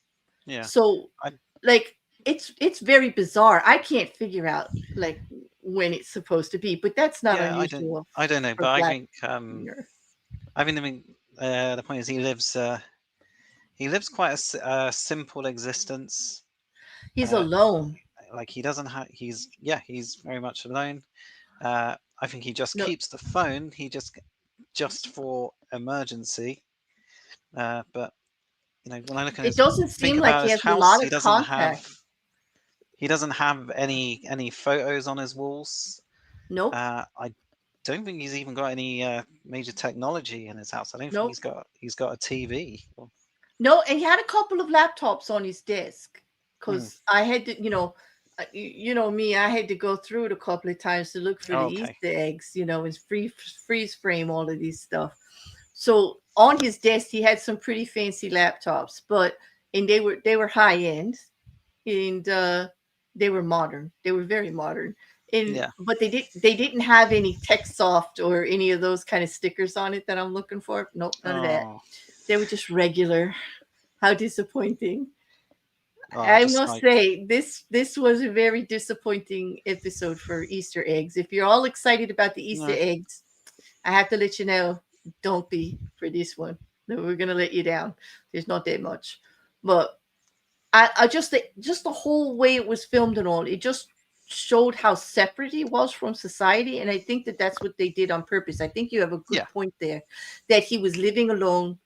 yeah. So, I like, it's very bizarre. I can't figure out, like, when it's supposed to be, but that's not yeah, unusual I don't know, for but Black Mirror. I mean, the point is he lives quite a simple existence. He's Uh, alone. like he doesn't have he's very much alone. I think he just No, keeps the phone. He just for emergency. But when I look at it his doesn't think seem like about he his has a house, lot of contact. he doesn't have any photos on his walls. Nope. I don't think he's even got any major technology in his house. I don't think No, he's got a TV. no, and he had a couple of laptops on his desk Hmm. because I had to, you know me, I had to go through it a couple of times to look for the Oh, okay. Easter eggs, and freeze frame all of these stuff. So on his desk, he had some pretty fancy laptops, and they were high end, and they were modern. They were very modern. And Yeah. but they didn't have any TechSoft or any of those kind of stickers on it that I'm looking for. Nope, none of that. Oh, They were just regular. How disappointing. oh, I just must like say this was a very disappointing episode for Easter eggs. If you're all excited about the Easter no. eggs, I have to let you know, don't be for this one. No, we're gonna let you down. There's not that much. But I just the whole way it was filmed and all, it just showed how separate he was from society, and I think that that's what they did on purpose. I think you have a good Yeah. point there, that he was living alone,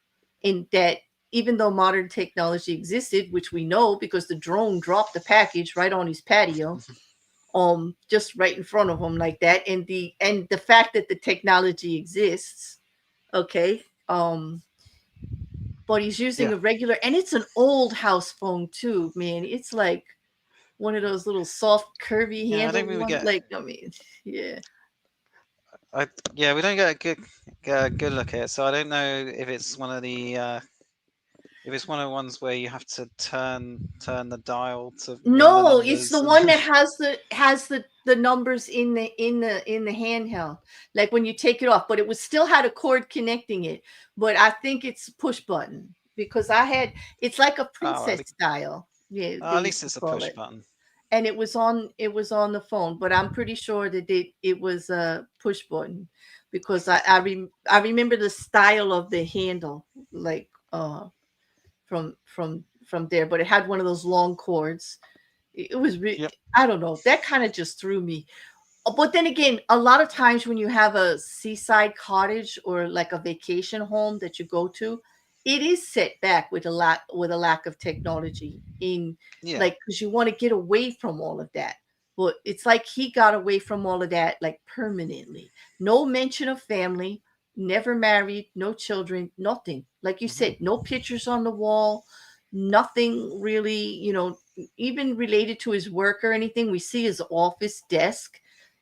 and that even though modern technology existed, which we know because the drone dropped the package right on his patio, just right in front of him like that, and the fact that the technology exists, okay, but he's using Yeah. a regular, and it's an old house phone too, man. It's like one of those little soft, curvy Yeah. I don't handled think we ones. get. Like, I mean, yeah. I Yeah. We don't get a good look at it. So I don't know if it's one of the ones where you have to turn the dial to ring the No, it's the numbers. one that has the numbers in the handheld. Like when you take it off, but it was still had a cord connecting it. But I think it's push button because it's like a Oh, princess style. Yeah, they at used least to it's a call push it. button. And it was on the phone, but I'm pretty sure that it was a push button because I remember the style of the handle, like from there, but it had one of those long cords. It was Yep. I don't know, that kind of just threw me. But then again, a lot of times when you have a seaside cottage or like a vacation home that you go to, it is set back with a lack of technology in, Yeah. like, because you want to get away from all of that. But it's like he got away from all of that like permanently. No mention of family, never married, no children, nothing. Like you Hmm. said, no pictures on the wall, nothing really, even related to his work or anything. We see his office desk,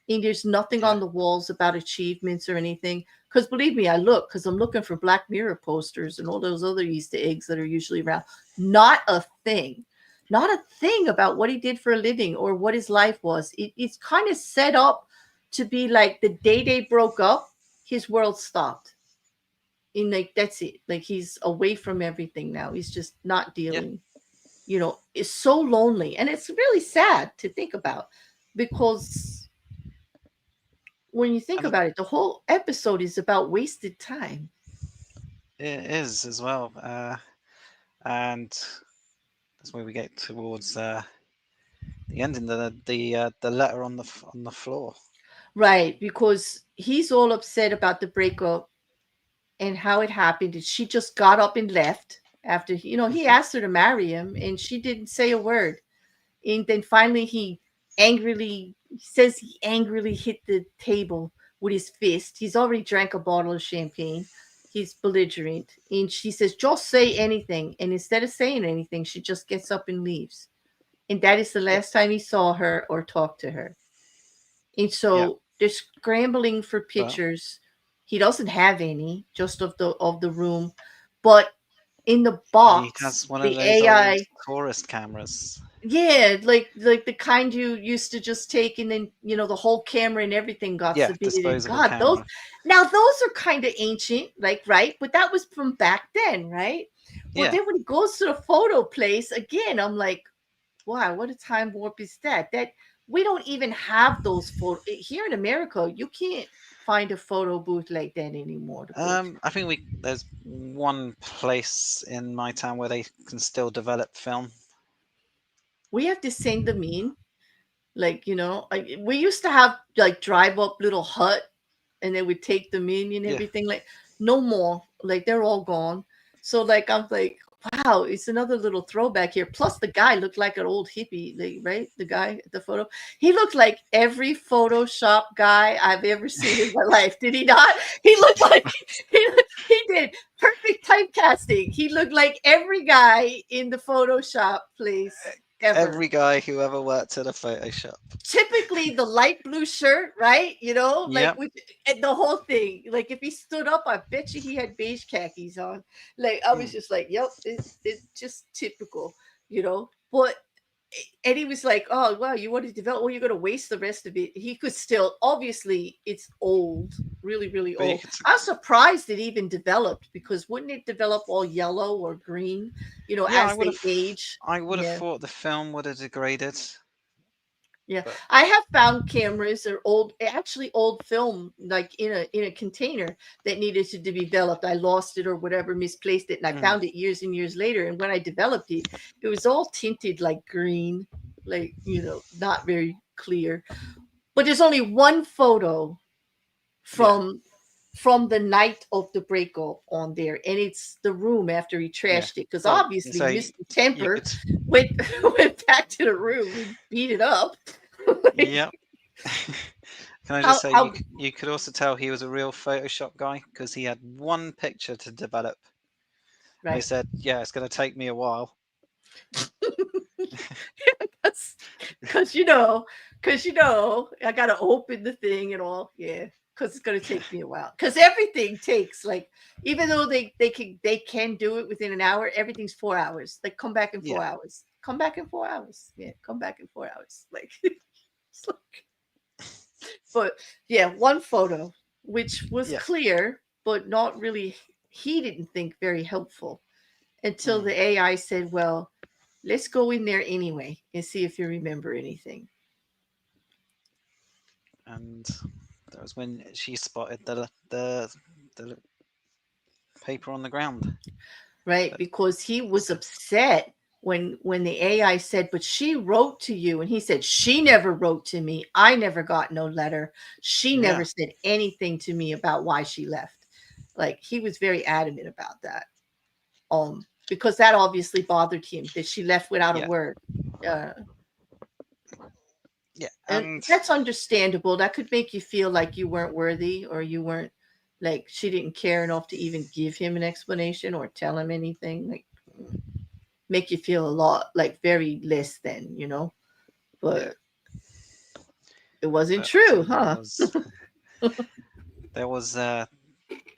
and there's nothing Yeah. on the walls about achievements or anything. Because believe me, I look because I'm looking for Black Mirror posters and all those other Easter eggs that are usually around. Not a thing. Not a thing about what he did for a living or what his life was. It's kind of set up to be like the day they broke up, his world stopped. And like that's it. Like he's away from everything now. He's just not Yeah. dealing. It's so lonely. And it's really sad to think about because when you think And about it, the whole episode is about wasted time. it is as well. And that's where we get towards the ending. The letter on the floor. Right, because he's all upset about the breakup and how it happened. And she just got up and left after, he Hmm. asked her to marry him and she didn't say a word. And then finally he says he angrily hit the table with his fist. He's already drank a bottle of champagne. He's belligerent. And she says, just say anything. And instead of saying anything, she just gets up and leaves. And that is the Yep. last time he saw her or talked to her. And Yeah. so they're scrambling for But pictures. He doesn't have any, just of the room. But in the he box, has one of the those old AI, tourist cameras. yeah, like the kind you used to just take, and then the whole camera and everything got Yeah, submitted. And disposable God, those camera. now those are kind of ancient, like, right? But that was from back then, right? But Yeah. then when he goes to the photo place again, I'm like, wow, what a time warp is that? That we don't even have those photo here in America. You can't find a photo booth like that anymore to go to. I think there's one place in my town where they can still develop film. We have to send them in. Like, we used to have like drive up little hut, and then we take them in and Yeah. everything. Like, no more. Like, they're all gone. So like I'm like, wow, it's another little throwback here. Plus, the guy looked like an old hippie, like, right? The guy at the photo, he looked like every Photoshop guy I've ever seen in my life. Did he not? He looked like he did perfect typecasting. He looked like every guy in the Photoshop place ever. Every guy who ever worked at a Photoshop. Typically the light blue shirt, right? You know, like Yep. with and the whole thing. Like if he stood up, I bet you he had beige khakis on. Like I was Mm. just like, yep, it's just typical, you know. But and he was like, oh wow, you want to develop? Well, you're going to waste the rest of it. He could still, obviously, it's old, really, really But you old. could, I'm surprised it even developed because wouldn't it develop all yellow or green, yeah, as they age? I would have Yeah. thought the film would have degraded, Yeah, but I have found cameras or old, actually old film, like in a container that needed to be developed. I lost it or whatever, misplaced it, and I mm, found it years and years later. And when I developed it, it was all tinted like green, like not very clear. But there's only one photo yeah, from from the night of the breakup on there, and it's the room after he yeah. trashed it because Well, obviously so Mr. you Temper could, went went back to the room and beat it up. Like, yeah. Can I just say how you could also tell he was a real Photoshop guy because he had one picture to develop, and he right? said, "Yeah, it's going to take me a while." Because I gotta open the thing and all. Yeah, because it's gonna take me a while. Because everything takes, like, even though they can do it within an hour, everything's 4 hours. Like, come back in Yeah, 4 hours. Come back in 4 hours. Yeah, come back in 4 hours. Like, it's like, but yeah, one photo which was yeah. clear, but not really. He didn't think very helpful until Mm. the AI said, "Well, let's go in there anyway and see if you remember anything." And that was when she spotted the paper on the ground. Right? That Because he was said, upset when the AI said, "But she wrote to you," and he said, "She never wrote to me. I never got no letter. She never "Yeah, said anything to me about why she left." Like he was very adamant about that. Because that obviously bothered him that she left without a yeah, word. Uh, yeah," and and that's understandable. That could make you feel like you weren't worthy or you weren't, like, she didn't care enough to even give him an explanation or tell him anything, like, make you feel a lot like very less than. yeah, But it wasn't but I'll tell true, you, there huh? was there was uh,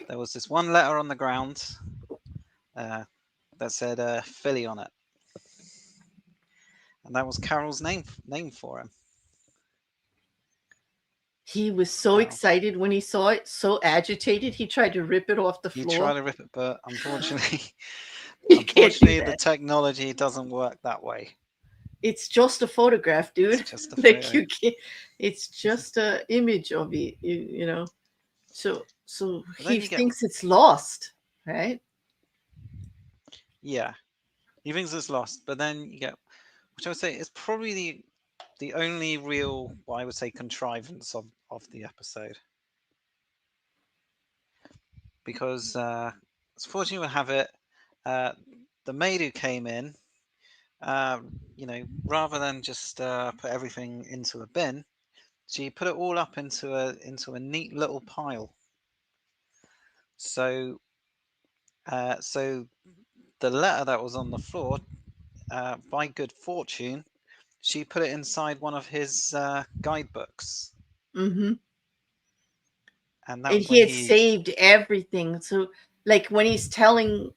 there was this one letter on the ground uh, that said Philly on it, and that was Carol's name for him. He was so Carol. excited when he saw it, so agitated, he tried to rip it off the He tried floor. to rip it, but unfortunately, You can't do unfortunately, the that. technology doesn't work that way. It's just a photograph, It's dude. just a Like, photo. you can't. It's just a image of it. So But he then you get, thinks it's lost, right? yeah, he thinks it's lost. But then you get, which I would say is probably the only real, what I would say, contrivance of the episode, because as fortunate we have it, uh, the maid who came in, rather than just put everything into a bin, she put it all up into a neat little pile. So the letter that was on the floor, by good fortune, she put it inside one of his guidebooks, Mm-hmm. and that And was he when had he, saved everything. So, like, when he's telling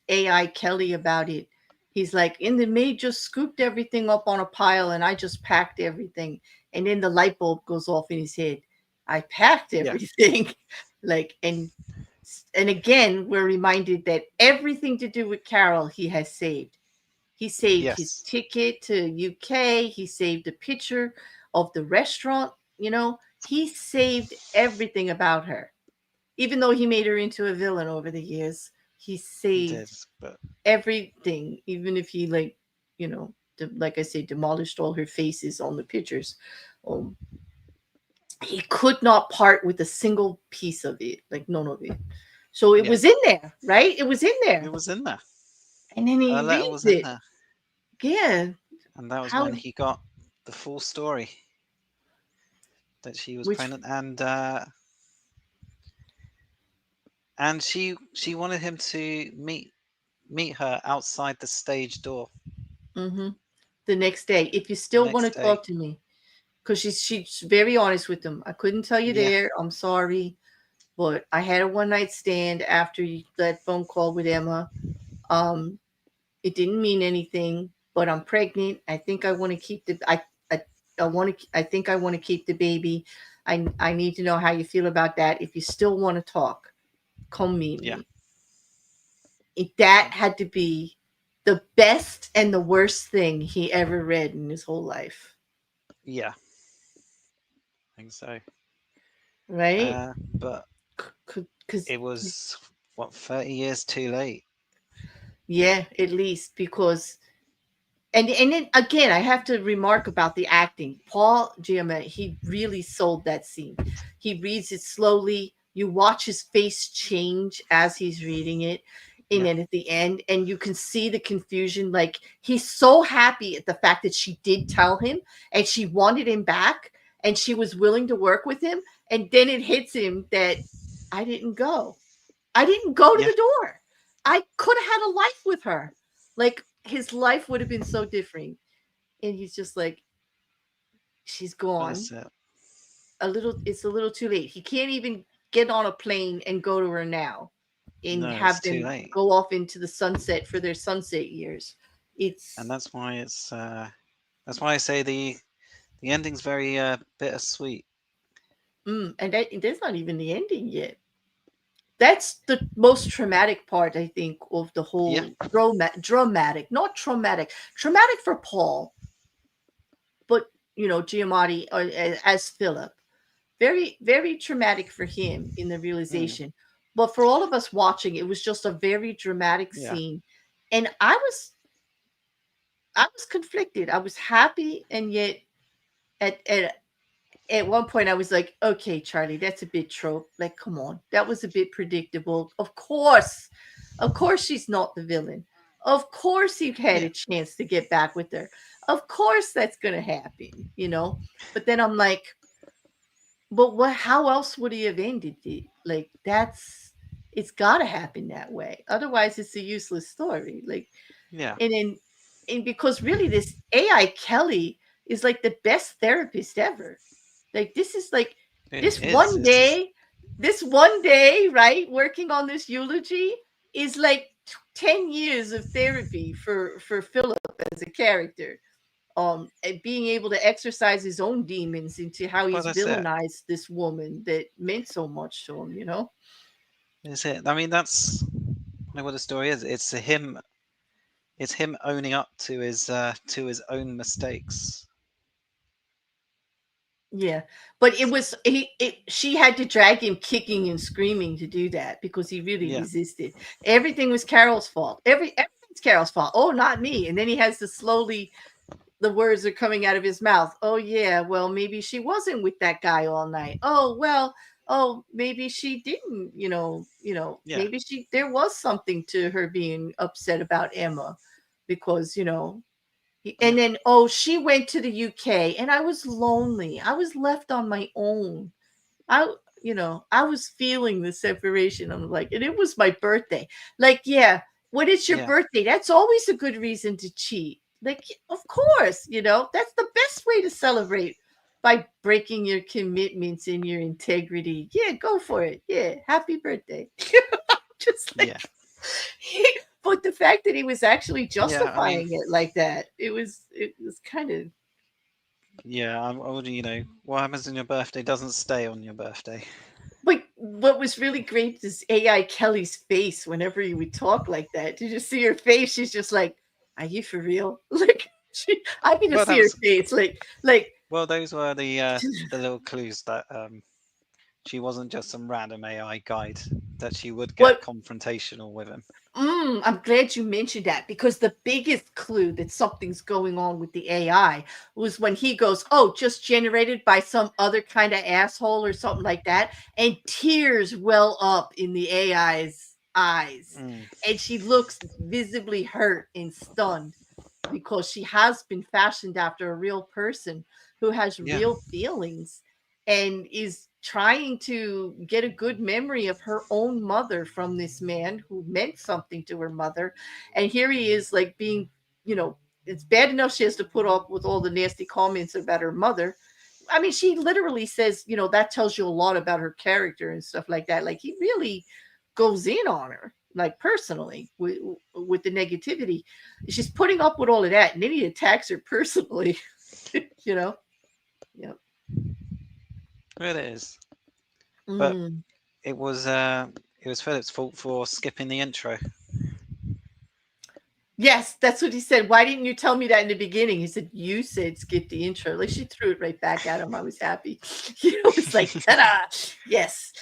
AI Kelly about it, he's like, "In the maid just scooped everything up on a pile, and I just packed everything." And then the light bulb goes off in his head. I packed yeah, everything, like, and again we're reminded that everything to do with Carol he has saved. He saved his yes, ticket to UK. He saved a picture of the restaurant. He saved everything about her. Even though he made her into a villain over the years, he he did, saved but everything. Even if he, like, like I say, demolished all her faces on the pictures. Um, he could not part with a single piece of it, like none of it. So it yeah, was in there, right? It was in it there. was in there. And then Her he letter reads was in it. there, Yeah. and that was when How, he got the full story that she was which, pregnant, and she wanted him to meet her outside the stage door hmm the next day, if you the still want to next day. talk to me, because she's very honest with him. I couldn't tell you Yeah, there. I'm sorry, but I had a one night stand after that phone call with Emma. Um, it didn't mean anything, but I'm pregnant. I think I want to keep the I I want to I think I want to keep the baby. I need to know how you feel about that. If you still want to talk, come meet yeah, me. That had to be the best and the worst thing he ever read in his whole life, yeah. I think so. right? But Because it was what 30 years too late. yeah, at least because and then again, I have to remark about the acting. Paul Giamatti, he really sold that scene. He reads it slowly. You watch his face change as he's reading it. And Yeah, then at the end, and you can see the confusion. Like he's so happy at the fact that she did tell him and she wanted him back and she was willing to work with him. And then it hits him that I didn't go. I didn't go to yeah. the door. I could have had a life with her. Like his life would have been so different. And he's just like, she's But gone. that's it. It's a little too late. He can't even get on a plane and go to her now and No, have it's too them late, go off into the sunset for their sunset years. and It's that's why I say the ending's very bittersweet. and that's not even the ending yet. That's the most traumatic part, I think, of the Yeah, whole dramatic, not traumatic, traumatic for Paul, but Giamatti as Phillip, very very traumatic for him in the mm, realization. But for all of us watching, it was just a very dramatic yeah, scene, and I was conflicted. I was happy, and yet at at at one point I was like, okay, Charlie, that's a bit trope. Like, come on, that was a bit predictable. Of course, she's not the villain. Of course, he had yeah, a chance to get back with her. Of course, that's gonna happen. But then I'm like, but what? How else would he have ended it? Like, it's got to happen that way. Otherwise, it's a useless story. Like, yeah. and then, and because really, this AI Kelly is like the best therapist ever. Like, this is like It this is. one It's just day, this one day, right? Working on this eulogy is like 10 years of therapy for Philip as a character. And being able to exercise his own demons into how well, he's that's it. villainized this woman that meant so much to him. It's it. I mean, that's what the story is. It's him owning up to his own mistakes. Yeah, but she had to drag him kicking and screaming to do that because he really Yeah, resisted. Everything was Carol's fault. Everything's Carol's fault. Oh, not me. And then he has to slowly, the words are coming out of his mouth. Oh yeah, well maybe she wasn't with that guy all night. Oh well, oh maybe she didn't. yeah, Maybe there was something to her being upset about Emma, because yeah, and then, oh, she went to the UK and I was lonely. I was left on my own. I I was feeling the separation. I'm like, and it was my birthday. Like, yeah, when it's your yeah, birthday, that's always a good reason to cheat. Like, of course, that's the best way to celebrate, by breaking your commitments and your integrity. Yeah, go for it. Yeah, happy birthday. Just like, yeah, but the fact that he was actually yeah. I mean, justifying it like that, it was kind of. yeah. I would, what happens on your birthday doesn't stay on your birthday. But what was really great is AI Kelly's face whenever he would talk like that. Did you see her face? She's just like, "Are you for real?" Like, I can Well, just that see her was face, like, well. Those were the little clues that she wasn't just some random AI guide. That she would get what. confrontational with him. I'm glad you mentioned that, because the biggest clue that something's going on with the AI was when he goes, "Oh, just generated by some other kind of asshole," or something like that, and tears well up in the AI's eyes. Mm. And she looks visibly hurt and stunned because she has been fashioned after a real person who has Yeah. real feelings and is trying to get a good memory of her own mother from this man who meant something to her mother. And here he is, like, being, you know, it's bad enough she has to put up with all the nasty comments about her mother. I mean, she literally says, you know, that tells you a lot about her character and stuff like that. Like, he really goes in on her, like, personally, with the negativity. She's putting up with all of that, and then he attacks her personally. You know? Yeah. It is. But Mm. it was Philip's fault for skipping the intro. Yes, that's what he said. Why didn't you tell me that in the beginning? He said, you said skip the intro. Like, she threw it right back at him. I was happy. You know, it's like, ta-da! Yes.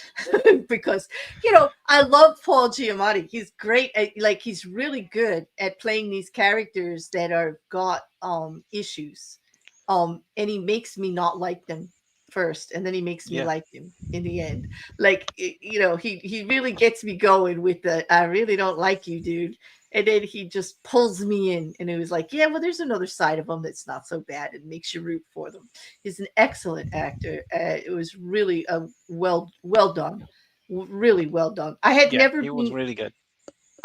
Because, you know, I love Paul Giamatti. He's great at, like, he's really good at playing these characters that are got issues. And he makes me not like them first, and then he makes me Yeah. like them in the end. Like, you know, he really gets me going with the I really don't like you, dude. And then he just pulls me in, and it was like, yeah, well, there's another side of him that's not so bad and makes you root for them. He's an excellent actor. It was really well done, really well done. Yeah. He was really good.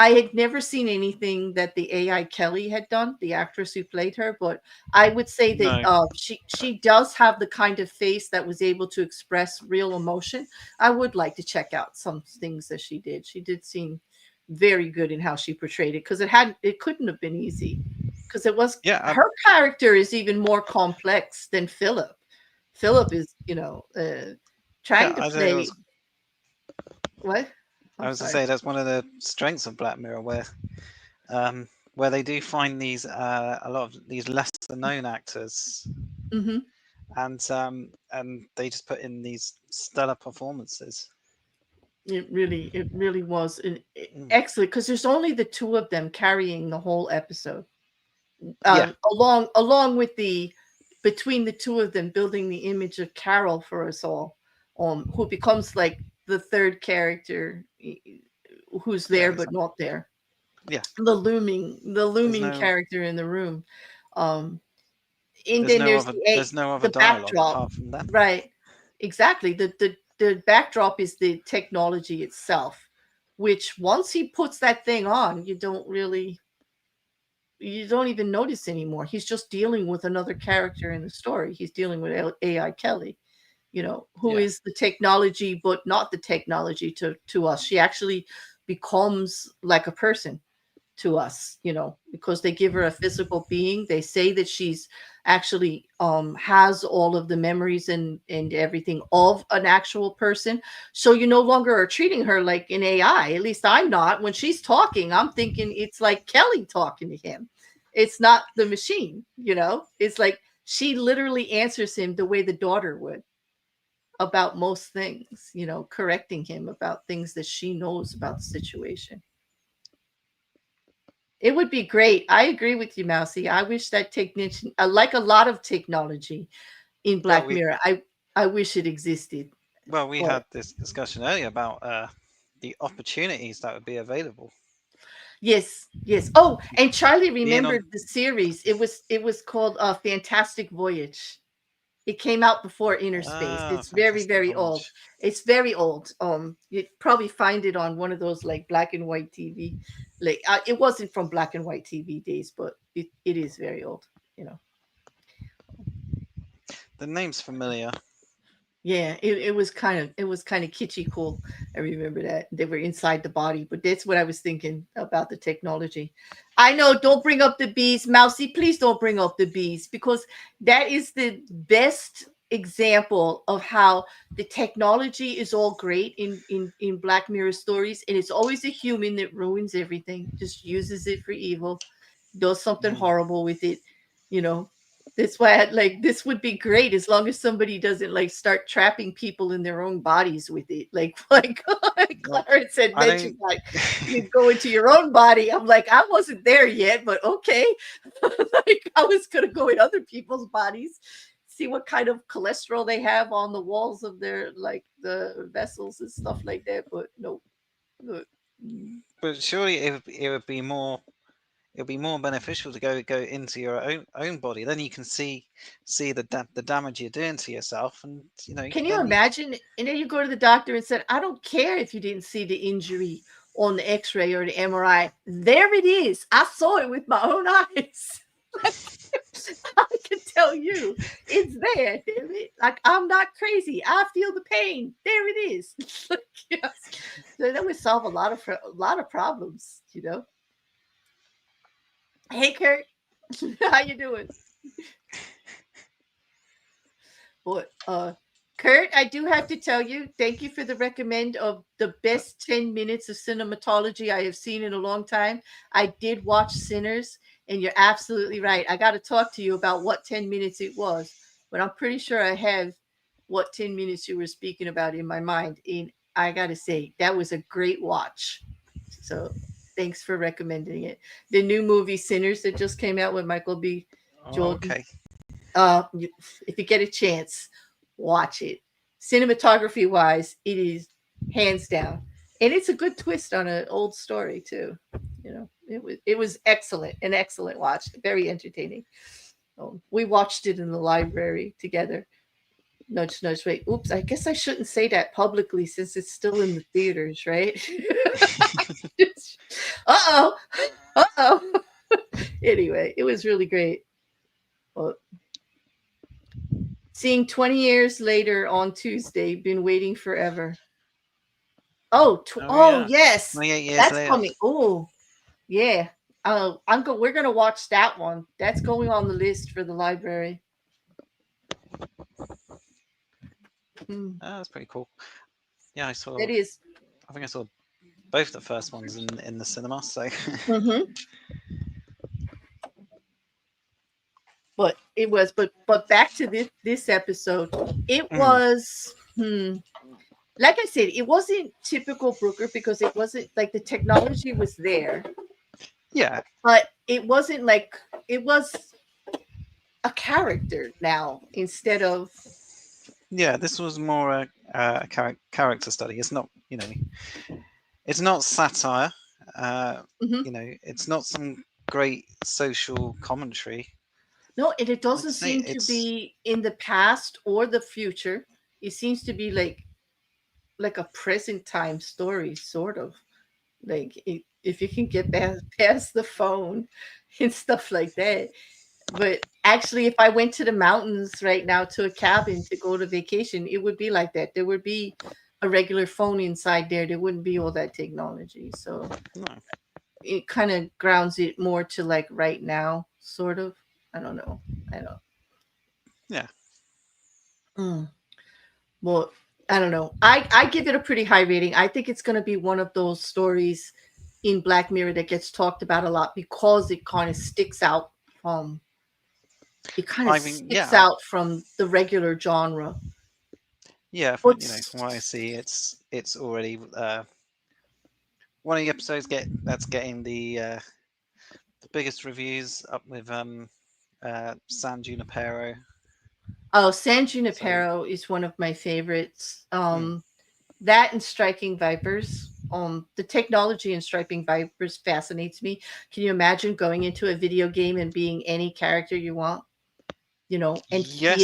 I had never seen anything that the AI Kelly had done, the actress who played her, but I would say that No. she does have the kind of face that was able to express real emotion. I would like to check out some things that she did. She did seem very good in how she portrayed it, because it couldn't have been easy, because it was Yeah. her character is even more complex than Philip. Philip is, Yeah. trying to I say it was. play what? I I'm was to sorry. say that's one of the strengths of Black Mirror, where they do find these a lot of these lesser known actors, Hmm. and they just put in these stellar performances. It really was an Mm. excellent, because there's only the two of them carrying the whole episode. Yeah. Along with the between the two of them building the image of Carol for us all, who becomes like the third character, who's Yeah. there but not there. Yeah. The There's looming no character in the room. Um, and then there's there's no other the dialogue backdrop, apart from that. right? Exactly. The backdrop is the technology itself, which once he puts that thing on, you don't even notice anymore. He's just dealing with another character in the story. He's dealing with AI Kelly, who Yeah. is the technology, but not the technology to us. She actually becomes like a person to us, because they give her a physical being. They say that she's actually has all of the memories and everything of an actual person. So you no longer are treating her like an AI. At least I'm not. When she's talking, I'm thinking it's like Kelly talking to him. It's not the machine. It's like she literally answers him the way the daughter would about most things, correcting him about things that she knows about the situation. It would be great. I agree with you, Mousy. I wish that technician, like a lot of technology in Well, Black Mirror, I wish it existed. we But had this discussion earlier about the opportunities that would be available. yes, yes. Oh, and Charlie Being on remembered the series. It was called Fantastic Voyage. It came out before Inner Space. It's very, Fantastic very old. Voyage. It's very old. You'd probably find it on one of those like black and white TV. Like it wasn't from black and white TV days, but it is very old. You know. The name's familiar. Yeah, it was kind of kitschy cool. I remember that they were inside the body, but that's what I was thinking about the technology. I know, don't bring up the bees, Mousy. Please don't bring up the bees, because that is the best example of how the technology is all great in Black Mirror stories, and it's always a human that ruins everything, just uses it for evil, does something Mm. horrible with it, you know. That's why I like this would be great as long as somebody doesn't like start trapping people in their own bodies with it. Like Well, Clarence had I mentioned, don't. like you go into your own body. I'm like, I wasn't there yet, but okay. Like I was gonna go in other people's bodies, see what kind of cholesterol they have on the walls of their like the vessels and stuff like that. But no, no. But surely it would be more it would be more beneficial to go into your own body. Then you can see the damage you're doing to yourself, and Can you then you. imagine? And then you go to the doctor and said, I don't care if you didn't see the injury on the x-ray or the MRI. There it is. I saw it with my own eyes. I can tell you it's there. Damn it. Like, I'm not crazy. I feel the pain. There it is. Yes. So that would solve a lot of problems, Hey Kurt, how you doing? But Kurt, I do have to tell you, thank you for the recommend of the best 10 minutes of cinematology I have seen in a long time. I did watch Sinners, and you're absolutely right. I got to talk to you about what 10 minutes it was, but I'm pretty sure I have what 10 minutes you were speaking about in my mind. And I got to say, that was a great watch. So thanks for recommending it. The new movie Sinners that just came out with Michael B. Oh, Jordan. okay. If you get a chance, watch it. Cinematography wise, it is hands down, and it's a good twist on an old story too. It was excellent, an excellent watch, very entertaining. We watched it in the library together. Nudge, nudge. Wait, oops. I guess I shouldn't say that publicly since it's still in the theaters, right? Uh oh. Uh oh. Anyway, it was really great. Well, seeing 20 years later on Tuesday, been waiting forever. Oh Oh yeah, yes, 28 years that's later. coming. Oh yeah, we're gonna watch that one. That's going on the list for the library. Hmm. Oh, that's pretty cool. Yeah, That is. I think I saw both the first ones in the cinema. So Mm-hmm. But it was. But back to this episode. It Mm, was. Like I said, it wasn't typical Brooker because it wasn't like the technology was there, yeah, but it wasn't like it was a character now instead of. yeah. This was more a character study. It's not it's not satire. Uh, Mhm. it's not some great social commentary. No, and it Like I doesn't say, seem to it's be in the past or the future. It seems to be like a present time story, sort of. Like if you can get past the phone and stuff like that. But actually, if I went to the mountains right now to a cabin to go to vacation, it would be like that. There would be a regular phone inside there. There wouldn't be all that technology. So no, it kind of grounds it more to like right now, sort of. I don't know. I don't. yeah. Mm. Well, I don't know. I give it a pretty high rating. I think it's going to be one of those stories in Black Mirror that gets talked about a lot because it kind of sticks out from I mean, the regular genre. yeah. From what I What's see, it's already one of the episodes that's getting the biggest reviews up with San Junipero. San So Junipero is one of my favorites. mm, That and Striking Vipers. The technology in Striking Vipers fascinates me. Can you imagine going into a video game and being any character you want? And yes,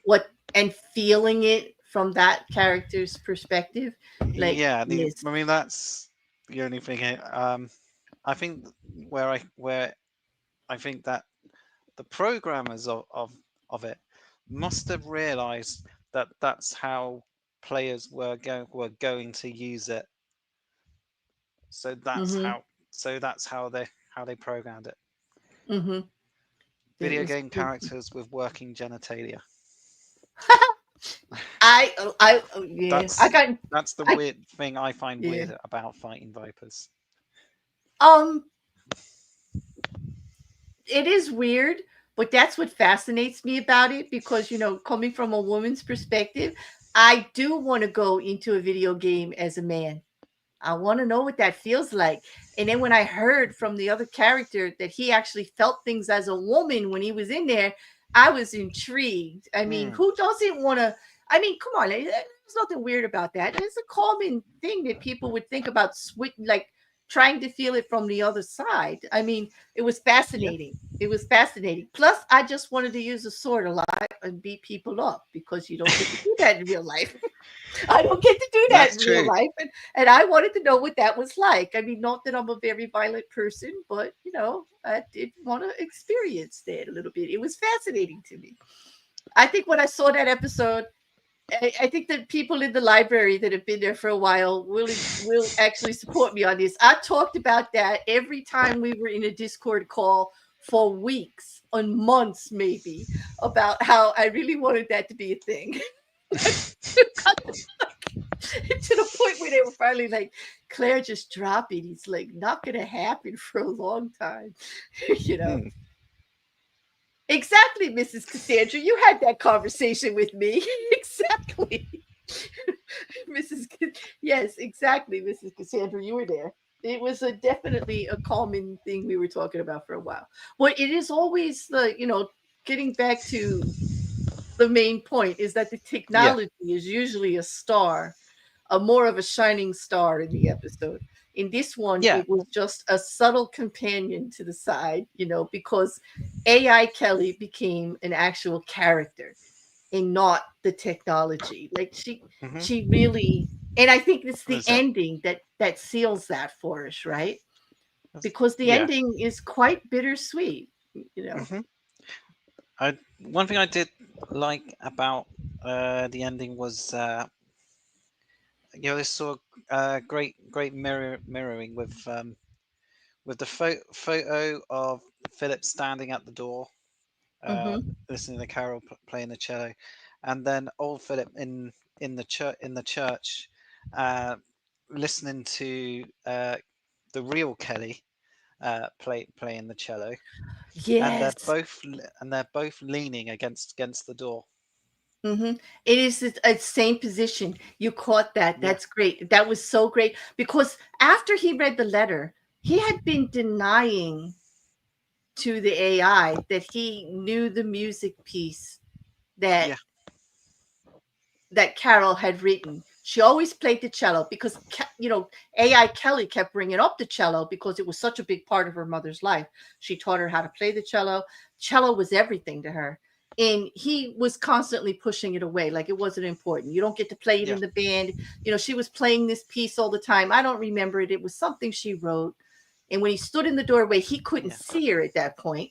what and feeling it from that character's perspective. Like, yeah. yes. I mean, that's the only thing. I think where I think that the programmers of it must have realized that that's how players were going to use it. So Mm-hmm. that's how they programmed it. Mm-hmm. It Video was game characters with working genitalia. yeah. That's that's the I weird thing I find yeah. weird about fighting vipers. Um it is weird, but that's what fascinates me about it because coming from a woman's perspective, I do want to go into a video game as a man. I want to know what that feels like. And then when I heard from the other character that he actually felt things as a woman when he was in there, I was intrigued. I mean, Hmm. who doesn't want to? I mean, come on, there's nothing weird about that. It's a common thing that people would think about, like trying to feel it from the other side. I mean, it was Yeah, fascinating. It was fascinating. Plus, I just wanted to use a sword a lot and beat people up because you don't get to do that in real life. I don't get to do that that's in real true. life. And I wanted to know what that was like. I mean, not that I'm a very violent person, but, I did want to experience that a little bit. It was fascinating to me. I think when I saw that episode, I think that people in the library that have been there for a while will actually support me on this. I talked about that every time we were in a Discord call for weeks, on months maybe, about how I really wanted that to be a thing. To the point where they were finally like, Claire, just drop it. It's like not gonna happen for a long time. you know. Hmm. Exactly, Mrs. Cassandra. You had that conversation with me. Exactly. Mrs. Yes, exactly, Mrs. Cassandra. You were there. It was definitely a common thing we were talking about for a while. But it is always getting back to the main point is that the Yeah, technology is usually a star, a more of a shining star in the episode. In this one, yeah, it was just a subtle companion to the side, because AI Kelly became an actual character and not the technology. Like hmm she really, and I think it's the was it? ending that seals that for us, right? Because the Yeah. ending is quite bittersweet, you know. hmm One thing I did like about the ending was this sort of great mirroring with the photo of Philip standing at the door, uh, Mm-hmm. listening to Carol playing the cello, and then old Philip in the church, uh, listening to the real Kelly playing the cello, and Yes. they're both leaning against the door. Mhm. It is a same position. You caught that. Yeah, That's great. That was so great because after he read the letter, he had been denying to the AI that he knew the music piece that yeah, that Carol had written. She always played the cello because AI Kelly kept bringing up the cello because it was such a big part of her mother's life. She taught her how to play the cello. Cello was everything to her. And he was constantly pushing it away like it wasn't important. You don't get to play it yeah, in the band. She was playing this piece all the time. I don't remember it. It was something she wrote. And when he stood in the doorway, he couldn't yeah, see her at that point.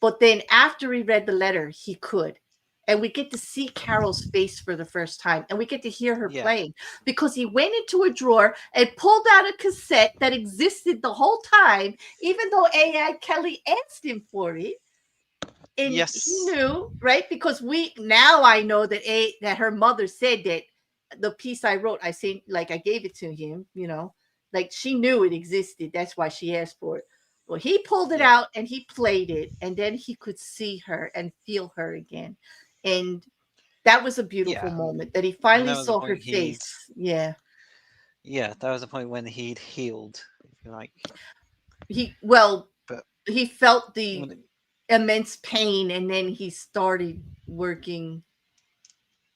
But then after he read the letter, he could. And we get to see Carol's face for the first time. And we get to hear her yeah, playing because he went into a drawer and pulled out a cassette that existed the whole time, even though AI Kelly asked him for it. And he yes, knew, right? Because we now I know that her mother said that the piece I wrote, I said like I gave it to him, like she knew it existed. That's why she asked for it. Well, he pulled it yeah, out and he played it, and then he could see her and feel her again. And that was a beautiful yeah. moment that he And finally that was the saw her point face. Yeah. that was the point when he'd healed, if you like. He well, But he felt the when immense pain and then he started working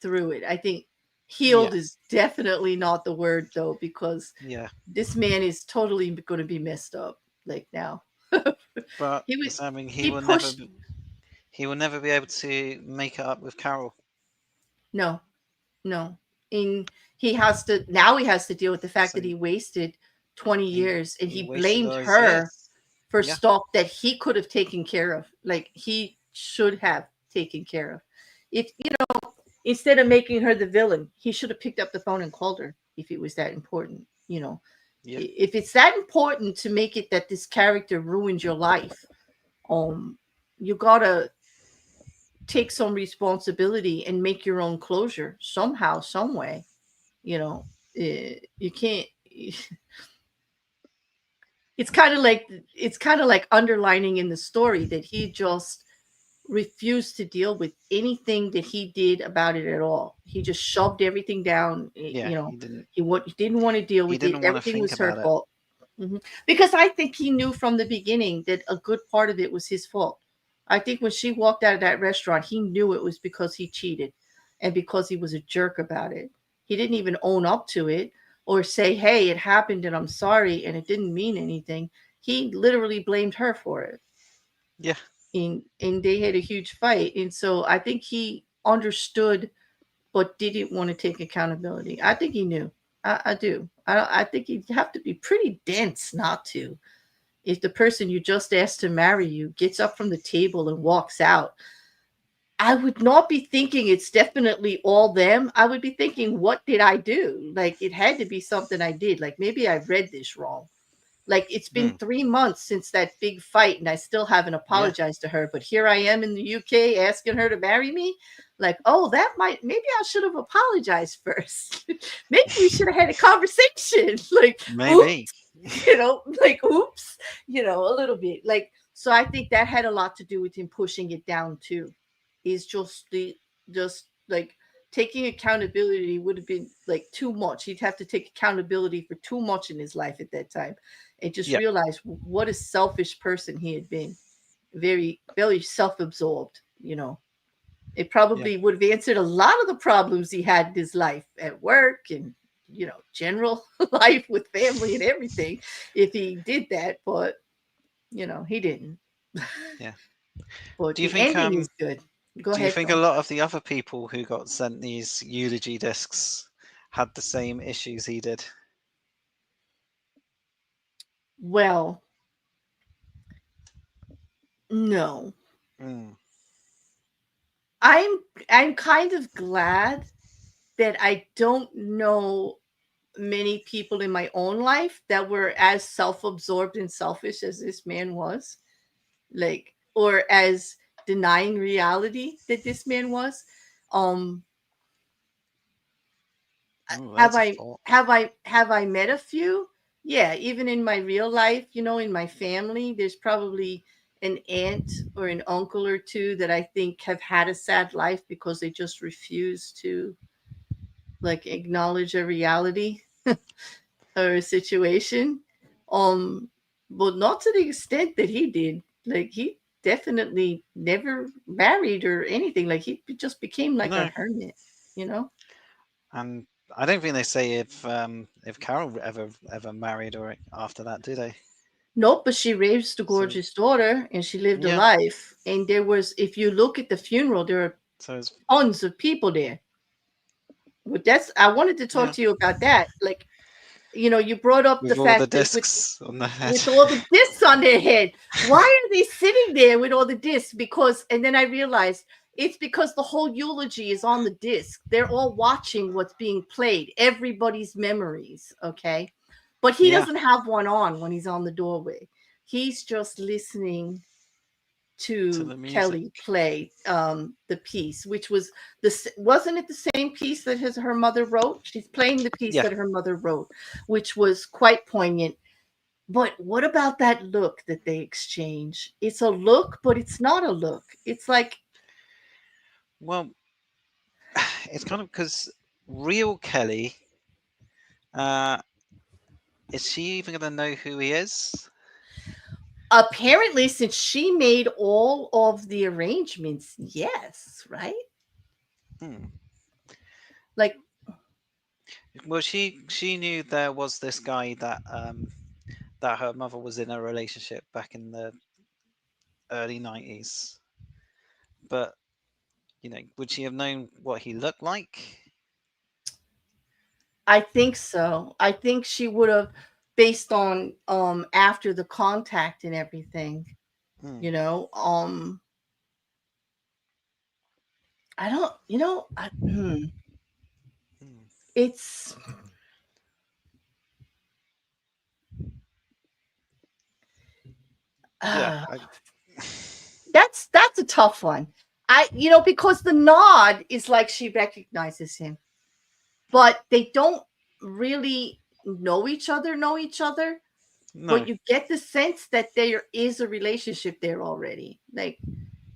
through it. I think healed yeah, is definitely not the word though, because yeah. this man is totally going to be messed up like now. But he would I mean, he pushed he will never be able to make it up with Carol. no, no. In he has to now he has to deal with the fact So that he wasted 20 he years and he he wasted blamed all his her years. for Yeah, stuff that he could have taken care of. Like he should have taken care of. If instead of making her the villain, he should have picked up the phone and called her if it was that important. yeah, If it's that important to make it that this character ruins your life, um, you gotta take some responsibility and make your own closure somehow, some way. You can't. It's kind of like underlining in the story that he just refused to deal with anything that he did about it at all. He just shoved everything down. yeah. He didn't. He didn't want to deal He with it. didn't want to Everything think was her about it. fault. Because I think he knew from the beginning that a good part of it was his fault. I think when she walked out of that restaurant, he knew it was because he cheated. and because he was a jerk about it. He didn't even own up to it or say, "Hey, it happened and I'm sorry and it didn't mean anything." He literally blamed her for it. Yeah. And they had a huge fight. And so I think he understood but didn't want to take accountability. I think he knew. I do. I think you'd have to be pretty dense not to. If the person you just asked to marry you gets up from the table and walks out, I would not be thinking it's definitely all them. I would be thinking, what did I do? Like, it had to be something I did. Like, maybe I read this wrong. Like, it's been Mm. 3 months since that big fight, and I still haven't Yeah. apologized to her. But here I am in the UK asking her to marry me. Like, oh, that might, maybe I should have apologized first. Maybe we should have had a conversation. Like, Maybe. oops, like, oops, a little bit. Like, so I think that had a lot to do with him pushing it down too. Is just like taking accountability would have been like too much. He'd have to take accountability for too much in his life at that time, and just Yeah. realize what a selfish person he had been. Very, very self-absorbed. It Yeah. probably would have answered a lot of the problems he had in his life at work and general life with family and everything if he did that, but he didn't. Yeah. But Do you the think ending is good. Go do you ahead, think a Phil. lot of the other people who got sent these eulogy discs had the same issues he did? Well, no. Mm. I'm kind of glad that I don't know many people in my own life that were as self-absorbed and selfish as this man was, like, or as denying reality that this man was. um Oh, have there's a I thought. have I met a few? Yeah, even in my real life, in my family, there's probably an aunt or an uncle or two that I think have had a sad life because they just refuse to like acknowledge a reality or a situation. Um, but not to the extent that he did. Like, he definitely never married or anything. Like, he just became like a No, hermit, you know. and I don't think they say if Carol ever married or after that, do they? Nope, but she raised a So gorgeous daughter and she lived a yeah, life. And there was, if you look at the funeral, there are so it's tons of people there. But I wanted to talk yeah, to you about that. Like, you brought up the with all the fact that with discs on the head. with all the discs on their head. Why are they sitting there with all the discs? And then I realized it's because the whole eulogy is on the disc. They're all watching what's being played, everybody's memories. Okay. But he Yeah, doesn't have one on when he's on the doorway. He's just listening to to the music. Kelly play the piece, which wasn't it the same piece that her mother wrote? She's playing the piece Yeah. that her mother wrote, which was quite poignant. But what about that look that they exchange? It's a look, but it's not a look. It's like, Well, it's kind of because real Kelly, uh, is she even gonna know who he is? apparently, since she made all of the arrangements, yes, right? Hmm. Like, Well, she knew there was this guy that her mother was in a relationship back in the early 90s, but would she have known what he looked like? I think so. I think she would have, based on after the contact and everything, Hmm. you know. I don't, Hmm. it's Yeah. uh, that's a tough one. Because the nod is like she recognizes him, but they don't really know each other, No. but you get the sense that there is a relationship there already. Like,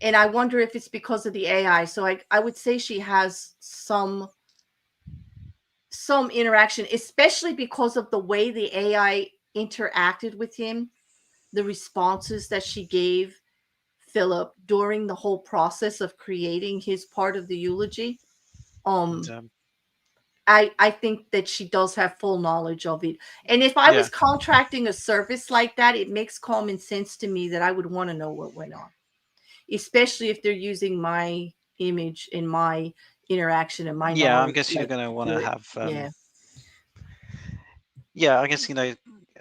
and I wonder if it's because of the AI. So I would say she has some interaction, especially because of the way the AI interacted with him, the responses that she gave Philip during the whole process of creating his part of the eulogy. And um I think that she does have full knowledge of it. And if I yeah, was contracting a service like that, it makes common sense to me that I would want to know what went on, especially if they're using my image and my interaction and my yeah. I knowledge guess you're like gonna want to to it. have Yeah. yeah. I guess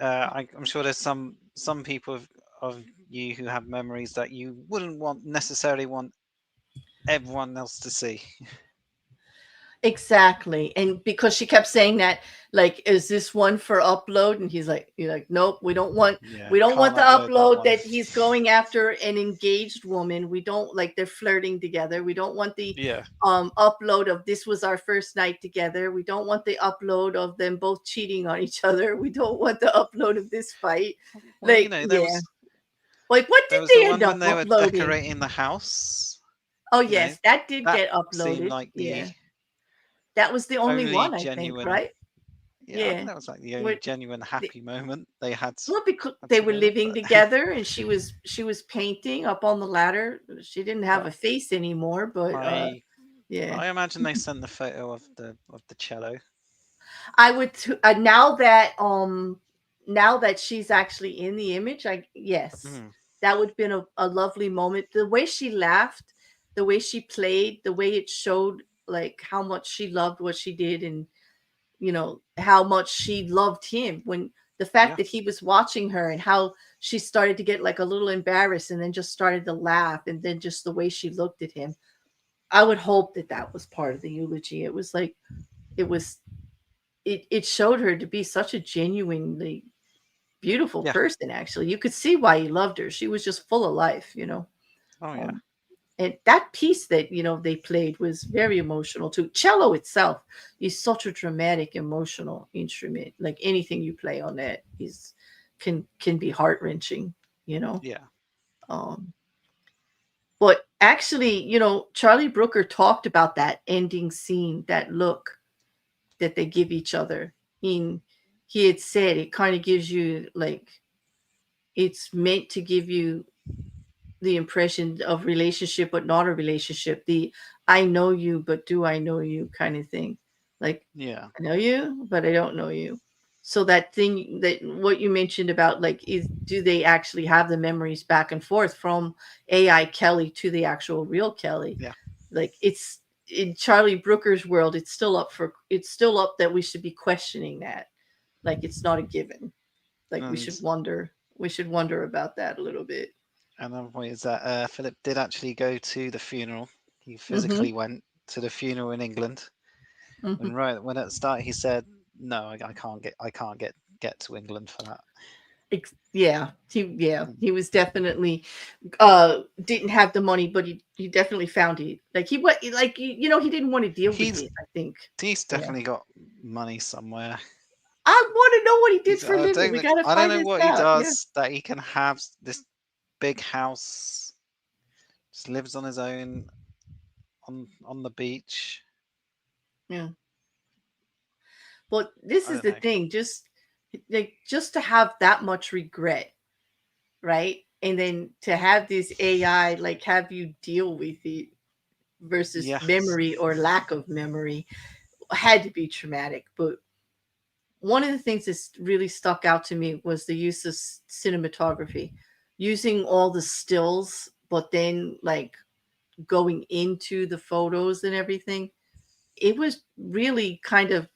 I'm sure there's some people of you who have memories that you wouldn't want necessarily want everyone else to see. Exactly. And because she kept saying that, like, is this one for upload? And you're like, nope, Yeah, we don't want can't the upload that upload one. that he's going after an engaged woman. We don't like they're flirting together. We don't want the Yeah. upload of this was our first night together. We don't want the upload of them both cheating on each other. We don't want the upload of this fight. Well, Like, yeah. was Like what there did was the they end one up when they were uploading? decorating the house. Oh You know, yes, that did that get seemed uploaded. like the Yeah. That was the only only one, I think, genuine. right? Yeah, I think Yeah. that was like the only Where genuine the happy moment they well, because had they were together. living But together and she was painting up on the ladder. She didn't have but a face anymore, but I yeah. I imagine they sent the photo of the cello. I would now that she's actually in the image, I yes. Mm, That would have been a lovely moment. The way she laughed, the way she played, the way it showed like how much she loved what she did and how much she loved him when the fact yeah, that he was watching her and how she started to get like a little embarrassed and then just started to laugh and then just the way she looked at him. I would hope that that was part of the eulogy. It was like it was it showed her to be such a genuinely beautiful yeah. person. Actually, you could see why he loved her. She was just full of life. Oh yeah, um, and that piece that they played was very emotional too. Cello itself is such a dramatic emotional instrument. Like anything you play on that is can be heart-wrenching you know yeah, um but actually, Charlie Brooker talked about that ending scene, that look that they give each other. in he had said it kind of gives you like it's meant to give you the impression of relationship but not a relationship, the I know you but do I know you kind of thing. Like, yeah, I know you but I don't know you. So that thing, that what you mentioned about, like, is do they actually have the memories back and forth from AI Kelly to the actual real Kelly? yeah. Like, it's in Charlie Brooker's world, it's still up that we should be questioning that. Like, it's not a given. Like, And we should wonder about that a little bit. another point is that Philip did actually go to the funeral. He Mm-hmm. physically went to the funeral in England. Mm-hmm. When at the start he said, "No, I can't get to England for that." Yeah, he was definitely didn't have the money, but he definitely found it. Like, he what like he didn't want to deal with He's it, I think. he's Yeah. definitely got money somewhere. I want to know what he did for a living. We got to I don't find know this what he out. Yeah. does that he can have this big house, just lives on his own on the beach. Yeah. But this I is don't the know. thing, just to have that much regret, right? And then to have this AI like have you deal with it versus Yeah, memory or lack of memory had to be traumatic. But one of the things that really stuck out to me was the use of cinematography, using all the stills, but then like going into the photos and everything. It was really kind of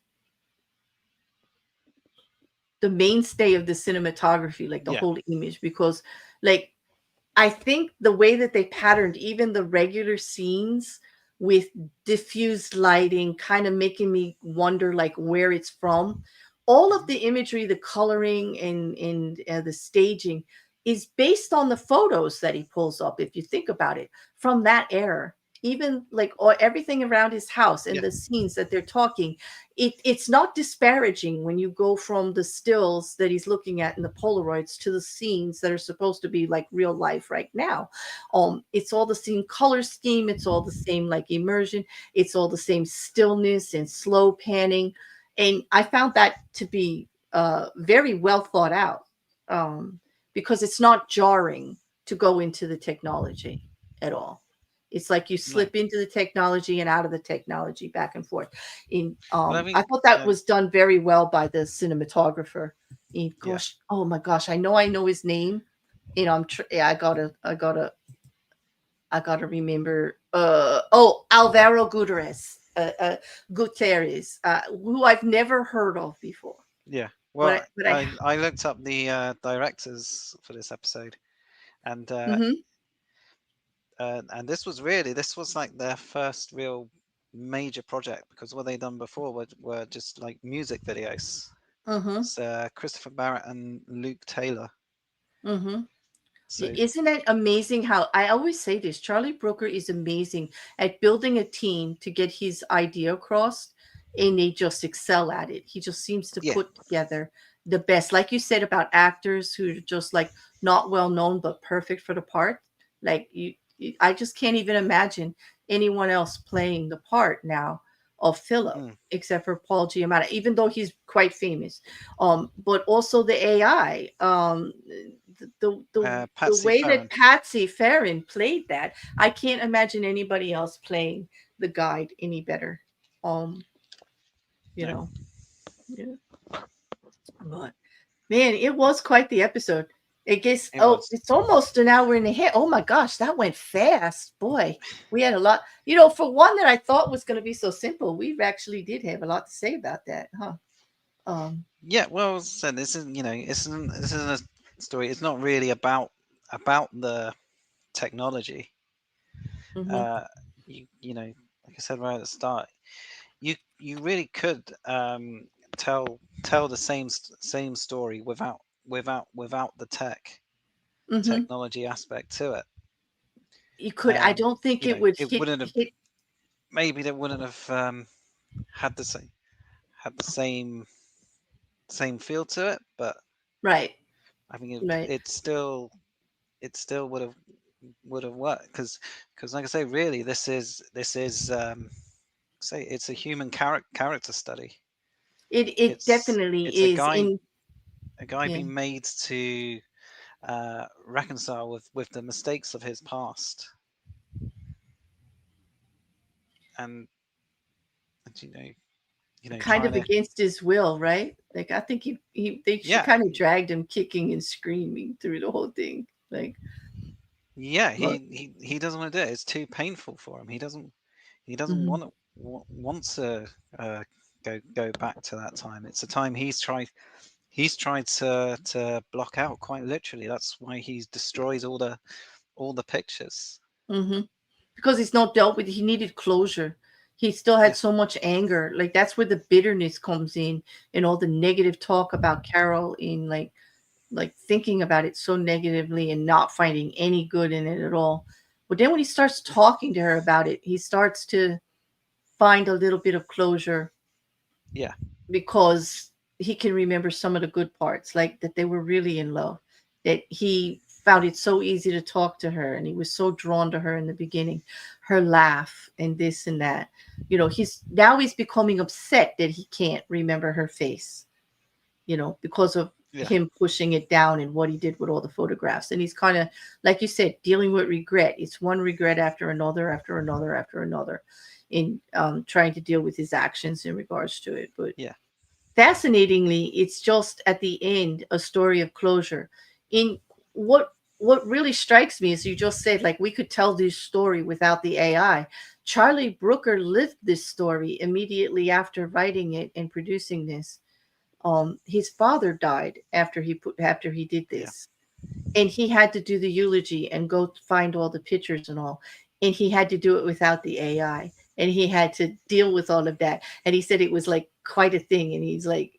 the mainstay of the cinematography, like the yeah, whole image, because like I think the way that they patterned even the regular scenes with diffused lighting, kind of making me wonder like where it's from. All of mhm, the imagery, the coloring, and the staging is based on the photos that he pulls up. If you think about it, from that era, even like everything around his house and yeah, the scenes that they're talking, it's not disparaging when you go from the stills that he's looking at in the Polaroids to the scenes that are supposed to be like real life right now. It's all the same color scheme, it's all the same like immersion, it's all the same stillness and slow panning. And I found that to be very well thought out, um, because it's not jarring to go into the technology at all. It's like you No. slip into the technology and out of the technology, back and forth. In But I I mean, thought that was done very well by the cinematographer. yeah. Gosh, oh my gosh, I know his name. Yeah, I gotta remember. Alvaro Gutierrez, Gutierrez, who I've never heard of before. Yeah. But Well, I. I looked up the directors for this episode, and Mm-hmm, this was like their first real major project, because what they done before were just like music videos. mm-hmm, It's Christopher Barrett and Luke Taylor. mm-hmm. So Isn't it amazing how I always say this? Charlie Brooker is amazing at building a team to get his idea across, and they just excel at it. He just seems to yeah. put together the best, like you said about actors who are just like not well known but perfect for the part. Like I just can't even imagine anyone else playing the part now of Phillip Mm. except for Paul Giamatti, even though he's quite famous. But also the AI. The Patsy way that Ferran. Patsy Ferran played that, I can't imagine anybody else playing the guide any better. Um, you No. know, yeah. But man, it was quite the episode. I guess It was. it's almost an hour and a half. Oh my gosh, that went fast. Boy, we had a lot. You know, for one that I thought was going to be so simple, we actually did have a lot to say about that, huh? Um, Yeah. Well, so this isn't, this isn't a story. It's not really about the technology. mhm, Uh, you know, like I said right at the start, you really could tell the same story without the mhm. technology aspect to it. You could. I don't think it would It hit wouldn't have, hit maybe they wouldn't have had the same had the same feel to it, but right, I think right. it still would have worked, because like I say, really, this is say it's a human character study. It definitely It's a is guy in. Yeah. being made to reconcile with the mistakes of his past, and, and Kind trying of to, against his will, right? Like I think she yeah, kind of dragged him kicking and screaming through the whole thing. Like, yeah, look, he doesn't want to do it. It's too painful for him. He doesn't mhm, want to go back to that time. It's a time he's tried to block out, quite literally. That's why he destroys all the pictures. mhm. Because he's not dealt with. He needed closure. He still had Yeah, so much anger. Like that's where the bitterness comes in, and all the negative talk about Carol in like thinking about it so negatively and not finding any good in it at all. But then when he starts talking to her about it, he starts to find a little bit of closure yeah, because he can remember some of the good parts, like that they were really in love, that he found it so easy to talk to her and he was so drawn to her in the beginning, her laugh and this and that. You know, he's becoming upset that he can't remember her face, because of yeah, him pushing it down and what he did with all the photographs. And he's kind of, like you said, dealing with regret. It's one regret after another, after another, after another, in trying to deal with his actions in regards to it. But yeah, fascinatingly, it's just at the end a story of closure. In what really strikes me is you just said like we could tell this story without the AI. Charlie Brooker lived this story immediately after writing it and producing this. His father died after he did yeah, this, and he had to do the eulogy and go find all the pictures and all, and he had to do it without the AI, and he had to deal with all of that, and he said it was like quite a thing, and he's like,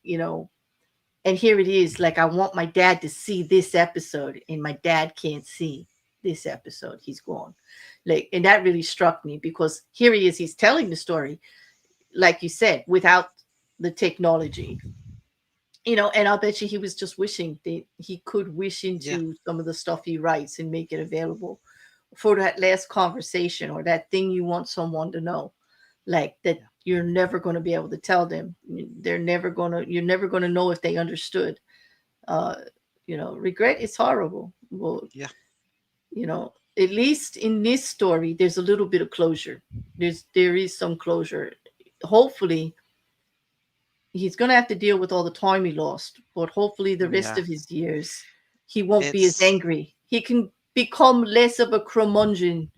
and here it is, like I want my dad to see this episode, and my dad can't see this episode, he's gone. Like, and that really struck me because here he is, he's telling the story like you said without the technology, and I'll bet you he was just wishing that he could wish yeah, into some of the stuff he writes and make it available for that last conversation or that thing you want someone to know, like that yeah, you're never going to be able to tell them. You're never going to know if they understood. Uh, Regret is horrible. Well, yeah. you know, at least in this story, there's a little bit of closure. There is some closure. Hopefully, he's gonna have to deal with all the time he lost, but hopefully the rest Yeah, of his years he won't be as it's angry. He can become less of a curmudgeon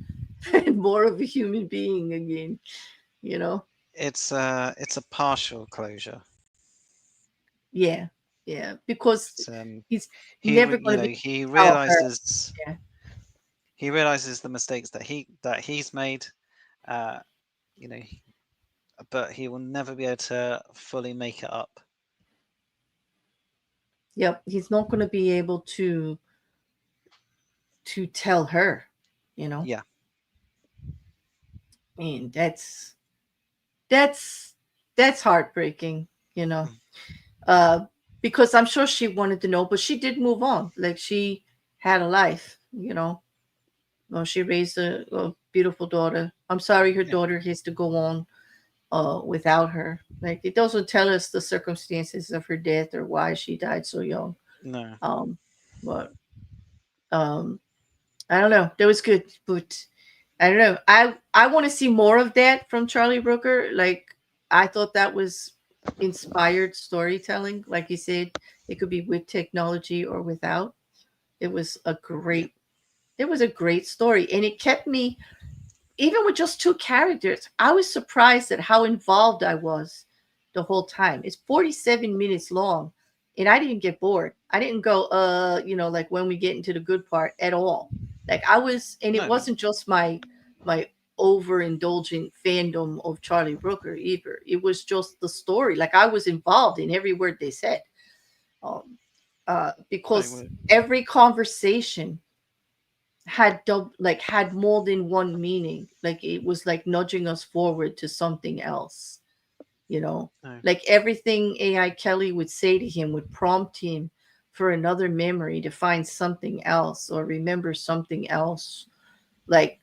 and more of a human being again, you know? it's a partial closure. Yeah, yeah. Because It's, he's never you gonna know, be without her. Yeah. he realizes the mistakes that he's made. Uh, you know, but he will never be able to fully make it up. Yep. He's not gonna be able to tell her, you know. Yeah, And that's that's heartbreaking, you know. mm, Uh because I'm sure she wanted to know, but she did move on. Like she had a life, you know. Well, she raised a beautiful daughter. I'm sorry her yeah, daughter has to go on without her. Like it doesn't tell us the circumstances of her death or why she died so young. no, Um, but um, I don't know. That was good, but I don't know. I want to see more of that from Charlie Brooker. Like I thought that was inspired storytelling. Like you said, it could be with technology or without. It was a yeah, great. It was a great story, and it kept me even with just two characters. I was surprised at how involved I was the whole time. It's 47 minutes long, and I didn't get bored. I didn't go, like when we get into the good part at all. Like I was, and it no, no, wasn't just my overindulgent fandom of Charlie Brooker either. It was just the story. Like I was involved in every word they said, um, no. because every conversation had more than one meaning. Like it was like nudging us forward to something else, you know. No, Like everything AI Kelly would say to him would prompt him for another memory to find something else or remember something else. Like,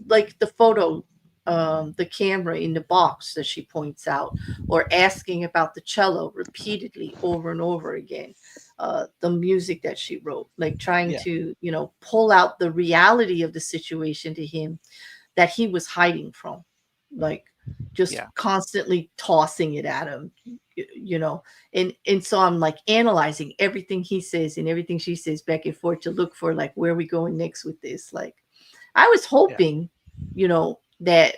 like the photo, the camera in the box that she points out, or asking about the cello repeatedly over and over again. The music that she wrote, like trying yeah, to, pull out the reality of the situation to him that he was hiding from, like just yeah, constantly tossing it at him, you know. And so I'm like analyzing everything he says and everything she says back and forth to look for like where are we going next with this. Like I was yeah. hoping, that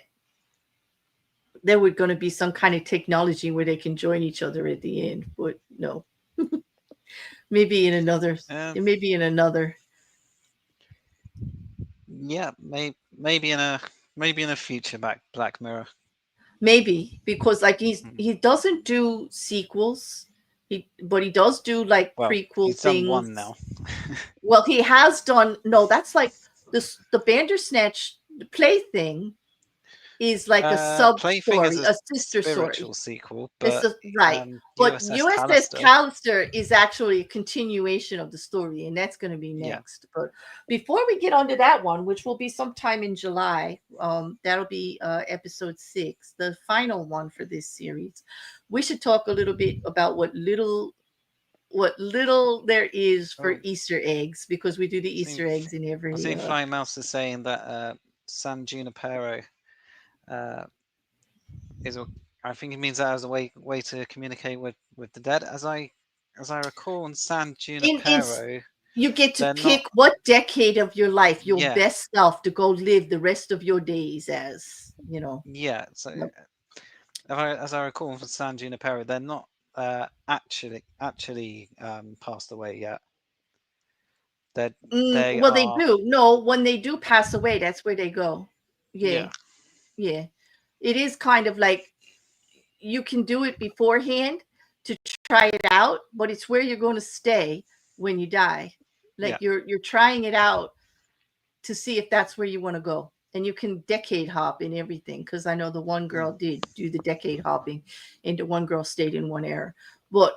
there were going to be some kind of technology where they can join each other at the end, but no. maybe in another Um, maybe in another yeah, maybe in a future Black Mirror. maybe, because like Mm. he doesn't do sequels, but he does do like Well, prequel he's done things. one now. Well, he has done, no, that's like this, the Bandersnatch play thing is like a sub Plaything is story, a a sister story. spiritual sequel, It's but a, right. But USS USS Callister, Callister is actually a continuation of the story, and that's going to be yeah, next. But before we get onto that one, which will be sometime in July, that'll be episode 6, the final one for this series. We should talk a little bit about what little there is for oh, Easter eggs, because we do the I've seen Easter eggs in I've every. seen Flying Mouse is saying that San Junipero uh, is a, I think it means that as a way to communicate with the dead. As I recall, in San In Junipero, You get to they're pick not. what decade of your life your Yeah, best self to go live the rest of your days as, yeah. So Yep. as I recall from San Junipero, they're not actually passed away yet. They they Well, they are. do. No, when they do pass away, that's where they go. Yeah, Yeah, yeah. It is kind of like you can do it beforehand to try it out, but it's where you're going to stay when you die. Like yeah, you're trying it out to see if that's where you want to go. And you can decade hop in everything, because I know the one mm, girl did do the decade hopping, and the one girl stayed in one era. But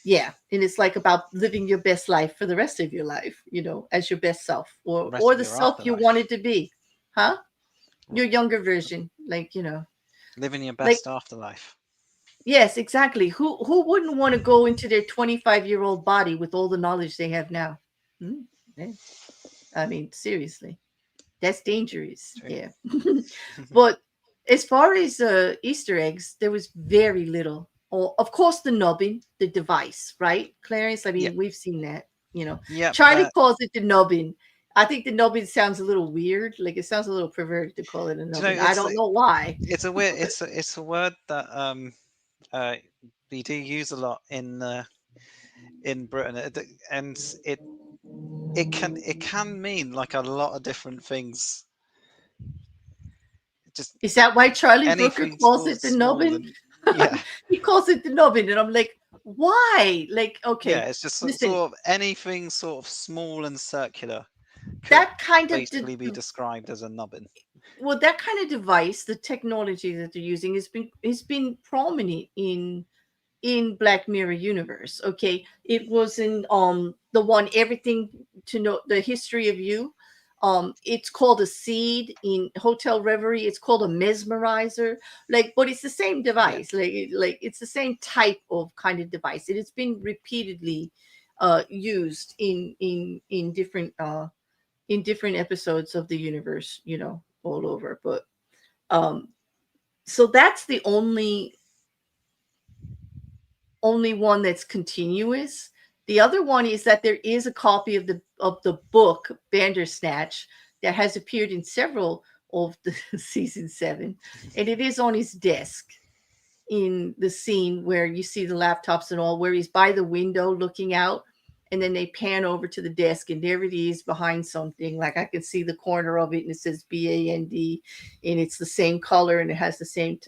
yeah, and it's like about living your best life for the rest of your life, as your best self, or rest or of the your self you wanted afterlife. to be, huh? R- Your younger version, like Living your like best afterlife. yes, exactly. Who wouldn't want to go into their 25-year-old body with all the knowledge they have now? Hmm? Yeah. I mean, seriously, that's dangerous. True. Yeah. But as far as Easter eggs, there was very little. Or, of course, the nubbin, the device, right, Clarence? I Yeah. mean, we've seen that. You know, Yep. Charlie calls it the nubbin. I think the nubbin sounds a little weird. Like it sounds a little perverted to call it a Do you know, nubbin. I don't know why. it's a weird, it's a word that uh we do use a lot in Britain, and it can mean like a lot of different things. Just Is that why Charlie Brooker anything calls it the small nubbin? and yeah, He calls it the nubbin, and I'm like, why? Like, yeah. okay, It's just listen, sort of anything sort of small and circular could that kind of basically be described as a nubbin. well, that kind of device, the technology that they're using, has been prominent in Black Mirror universe. Okay, it was in the one everything to know the history of you. It's called a seed in Hotel Reverie. It's called a mesmerizer. Like, but it's the same Yeah, device. Like it's the same type of kind of device. It has been repeatedly used in different episodes of the universe. You know, all over. But um, so that's the only one that's continuous. The other one is that there is a copy of the book Bandersnatch that has appeared in several of the season 7, and it is on his desk in the scene where you see the laptops and all, where he's by the window looking out, and then they pan over to the desk, and there it is behind something. Like I can see the corner of it, and it says BAND, and it's the same color, and it has the same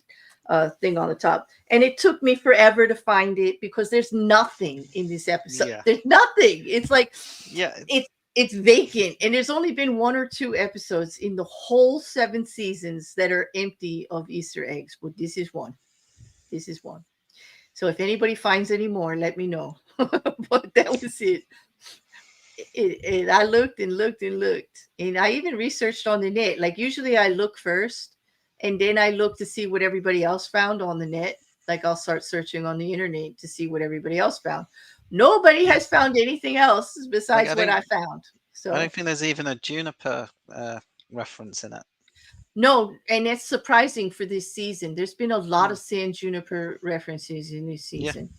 thing on the top. And it took me forever to find it because there's nothing in this episode. yeah, There's nothing. It's like yeah, it's vacant, and there's only been one or two episodes in the whole 7 seasons that are empty of Easter eggs. But this is one. This is one. So if anybody finds any more, let me know. But that was it. I looked and looked and looked, and I even researched on the net. Like usually, I look first, and then I look to see what everybody else found on the net. Like I'll start searching on the internet to see what everybody else found. Nobody yeah. has found anything else Like besides what I found. I So don't think there's even a juniper reference in it. no, and it's surprising for this season. There's been a lot Hmm. of San Juniper references in this Yeah, season.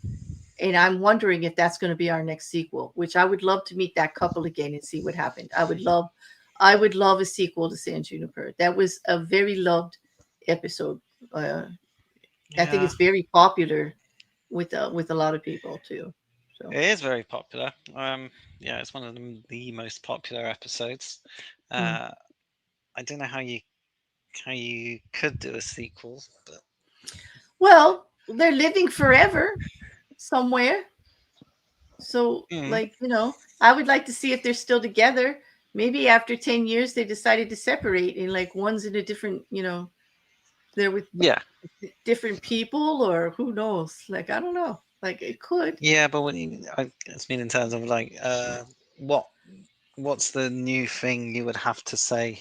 And I'm wondering if that's going to be our next sequel, which I would love to meet that couple again and see what happened. I would love a sequel to San Juniper. That was a very loved episode. Uh, I think yeah. it's very popular with a lot of people too. So It is very popular. Yeah, it's one of the most popular episodes. mm. Uh, I don't know how you could do a sequel, but Well, they're living forever somewhere. So, mm, like, I would like to see if they're still together. Maybe after 10 years, they decided to separate and like one's in a different, they're with yeah, different people or who knows? Like, I don't know. Like, it could. yeah. But I just mean in terms of like, what what's the new thing you would have to say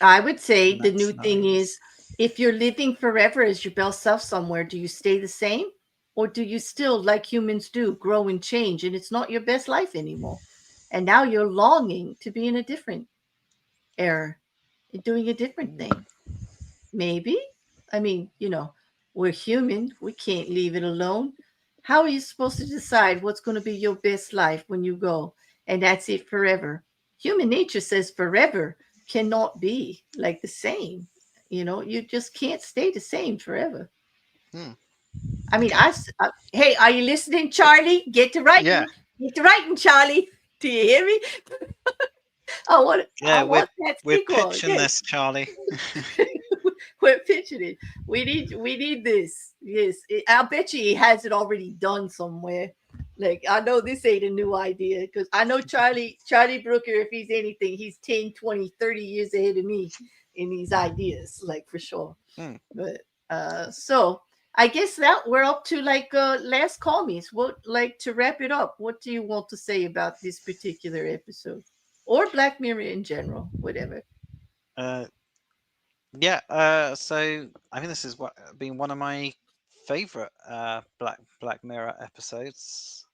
I would say in the that new thing scenario? is if you're living forever as your best self somewhere, do you stay the same? Or do you still, like humans do, grow and change and it's not your best life anymore? And now you're longing to be in a different era, doing a different Mm, thing. Maybe. I mean, we're human. We can't leave it alone. How are you supposed to decide what's going to be your best life when you go? And that's it forever. Human nature says forever cannot be like the same. You just can't stay the same forever. hmm, I mean, okay. hey, are you listening, Charlie? Get to Yeah, writing. Get to writing, Charlie. Do you hear me? I yeah. We're want that we're sequel. pitching Yes. this, Charlie. We're pitching it. We need this. Yes, I'll bet you he has it already done somewhere. Like I know this ain't a new idea because I know Charlie Brooker. If he's anything, he's 10, 20, 30 years ahead of me in these ideas, like for sure. Hmm. But so I guess that we're up to like last call me's. What like to wrap it up? What do you want to say about this particular episode or Black Mirror in general? Whatever. Uh, yeah. So I think this has been one of my favorite Black Mirror episodes.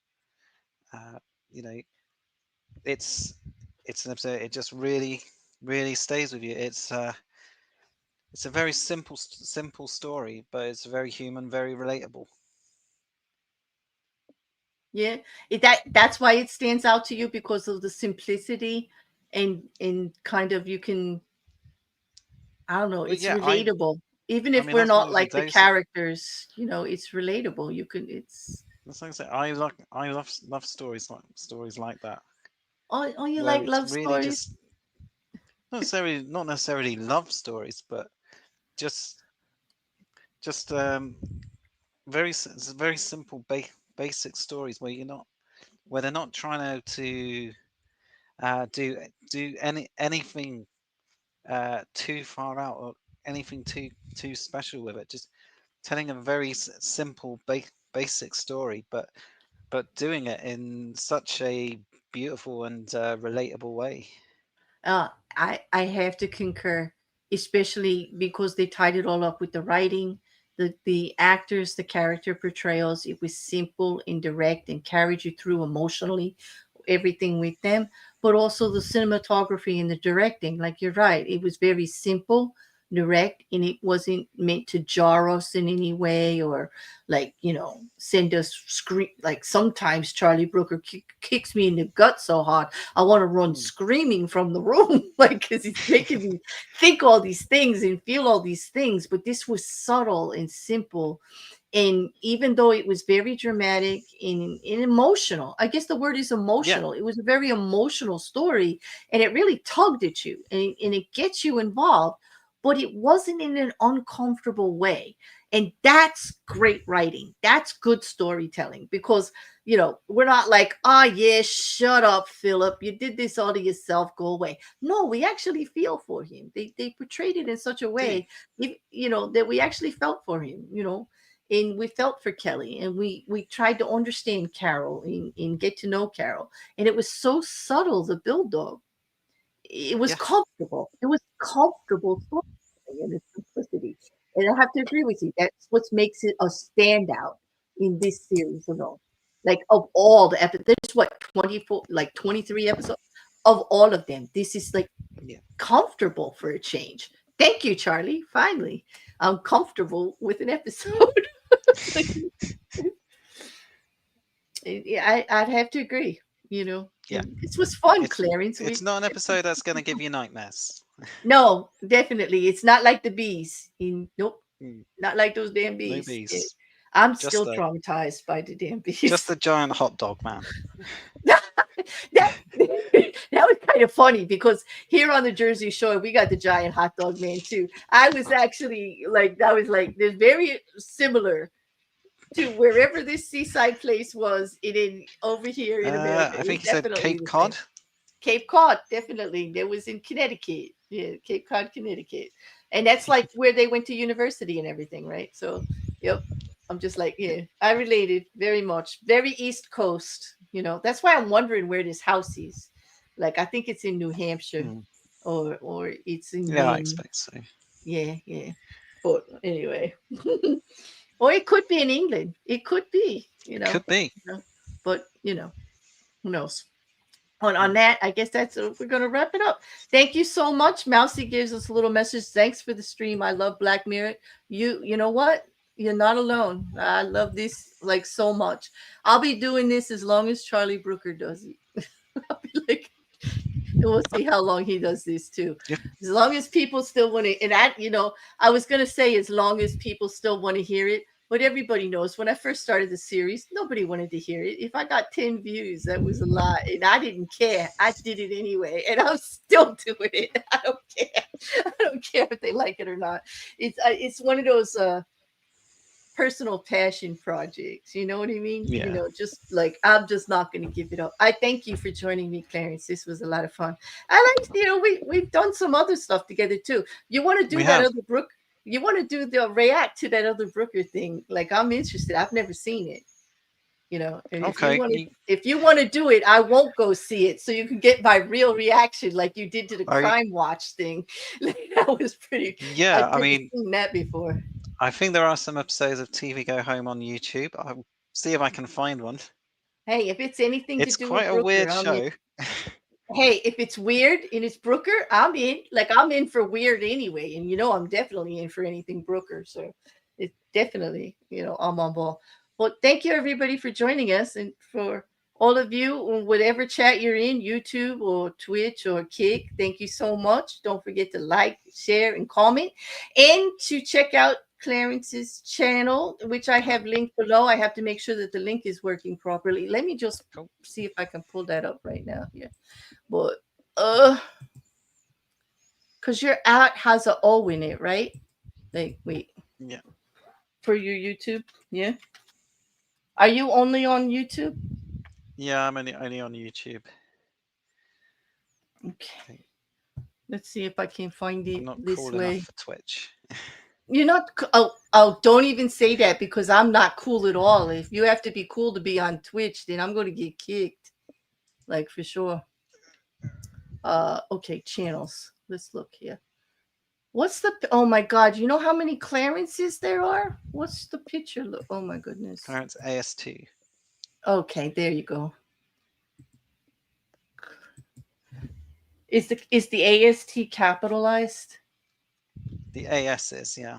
Uh, you know, it's it's an episode. It just really stays with you. It's a very simple story, but it's very human, very relatable. Yeah, that's why it stands out to you because of the simplicity and kind of you can, I don't know, Well, it's yeah, relatable. Even I if mean we're that's one not of the like the those. characters, it's relatable. You can it's That's like I say. I love stories like that, oh you where like it's love really stories? just not necessarily love stories, but just just very simple basic stories where you're not where they're not trying to do anything too far out or anything too special with it. Just telling a very simple basic story, but doing it in such a beautiful and relatable way. Uh, I have to concur, especially because they tied it all up with the writing, the actors, the character portrayals. It was simple and direct and carried you through emotionally, everything with them. But also the cinematography and the directing. Like you're right, it was very simple, direct, and it wasn't meant to jar us in any way or like send us scream. Like sometimes Charlie Brooker kicks me in the gut so hard I want to run Hmm. screaming from the room, like, because he's making me think all these things and feel all these things. But this was subtle and simple. And even though it was very dramatic and emotional, I guess the word is Yeah, emotional. It was a very emotional story and it really tugged at you and it gets you involved, but it wasn't in an uncomfortable way. And that's great writing. That's good storytelling because we're not like, oh yeah, shut up, Philip. You did this all to yourself. Go away. No, we actually feel for him. They portrayed it in such a do way, that we actually felt for him. And we felt for Kelly, and we tried to understand Carol and get to know Carol, and it was so subtle. The build up, it was yeah, comfortable. It was comfortable storytelling and its simplicity. And I have to agree with you. That's what makes it a standout in this series alone. Like of all the episodes, there's what 24, like 23 episodes. Of all of them, this is like yeah, comfortable for a change. Thank you, Charlie. Finally, I'm comfortable with an episode. Like, yeah, I'd have to agree. yeah. And this was fun, It's Clarence. it's not an episode that's going to give you nightmares. No, definitely. It's not like the bees. Nope, Mm, not like those damn no bees. bees. I'm Just still the traumatized by the damn just bees. the giant hot dog man. that that was kind of funny because here on the Jersey Shore we got the giant hot dog man too. I was actually like, that was like, they're very similar to wherever this seaside place was in over here in America. I It was think he said definitely Cape the same. Cod. Cape Cod, definitely. There was in Connecticut. Yeah, Cape Cod, Connecticut. And that's like where they went to university and everything, right? So, yep. I'm just like, yeah, I related very much. Very East Coast, That's why I'm wondering where this house is. Like, I think it's in New Hampshire Hmm. or it's in Yeah, I Maine. expect so. Yeah, yeah. But anyway. Or it could be in England. It could be, Could be. But, who knows? On Hmm. that, I guess that's we're gonna wrap it up. Thank you so much. Mousy gives us a little message. Thanks for the stream. I love Black Mirror. You know what? You're not alone. I love this like so much. I'll be doing this as long as Charlie Brooker does it. I'll be like, and we'll see how long he does this too. Yeah. As long as people still want to, and I was gonna say as long as people still want to hear it, but everybody knows when I first started the series, nobody wanted to hear it. If I got 10 views, that was a lot, and I didn't care. I did it anyway, and I'm still doing it. I don't care. I don't care if they like it or not. It's one of those personal passion projects. You know what I mean? Yeah. Just like I'm just not going to give it up. I thank you for joining me, Clarence. This was a lot of fun. I like, we've done some other stuff together too. You want to We do that have. other Brook? You want to do the react to that other Brooker thing? Like I'm interested. I've never seen it. And Okay. if you want to do it, I won't go see it, so you can get my real reaction, like you did to the I Crime Watch thing. Like, that was pretty. yeah. I've I never mean, seen that before. I think there are some episodes of TV Go Home on YouTube. I'll see if I can find one. Hey, if it's anything to It's do quite with a Brooker, weird I'm in. show. Hey, if it's weird and it's Brooker, I'm in. Like I'm in for weird anyway, and I'm definitely in for anything Brooker. So it's definitely, I'm on ball. Well, thank you everybody for joining us, and for all of you, whatever chat you're in, YouTube or Twitch or Kick, thank you so much. Don't forget to like, share, and comment, and to check out Clarence's channel, which I have linked below. I have to make sure that the link is working properly. Let me just Cool. see if I can pull that up right now. Yeah. But uh because your ad has a O in it, right? Like wait, Yeah. for your YouTube? Yeah. Are you only on YouTube? Yeah, I'm only on YouTube. Okay. Let's see if I can find I'm it not this cool enough way. for Twitch. You're not oh, don't even say that because I'm not cool at all. If you have to be cool to be on Twitch, then I'm going to get kicked. Like for sure. Okay, channels. Let's look here. What's the oh my god, you know how many Clarences there are? What's the picture look? Oh my goodness. Clarence AS2. Okay, there you go. Is the AST capitalized? The AS is, yeah.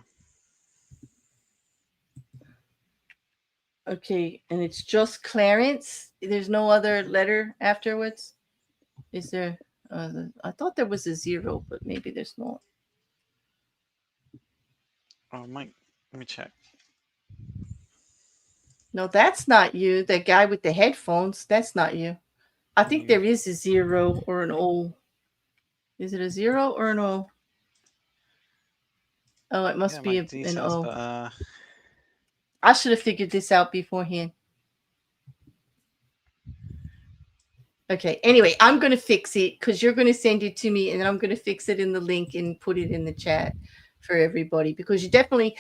Okay, and it's just Clarence. There's no other letter afterwards. Is there? I thought there was a zero, but maybe there's not. Oh, Mike, let me check. No, that's not you. That guy with the headphones. That's not you. I think Mm, there is a zero or an O. Is it a zero or an O? Oh, it yeah, must my be an details, O. but I should have figured this out beforehand. Okay. Anyway, I'm going to fix it because you're going to send it to me and then I'm going to fix it in the link and put it in the chat for everybody because you definitely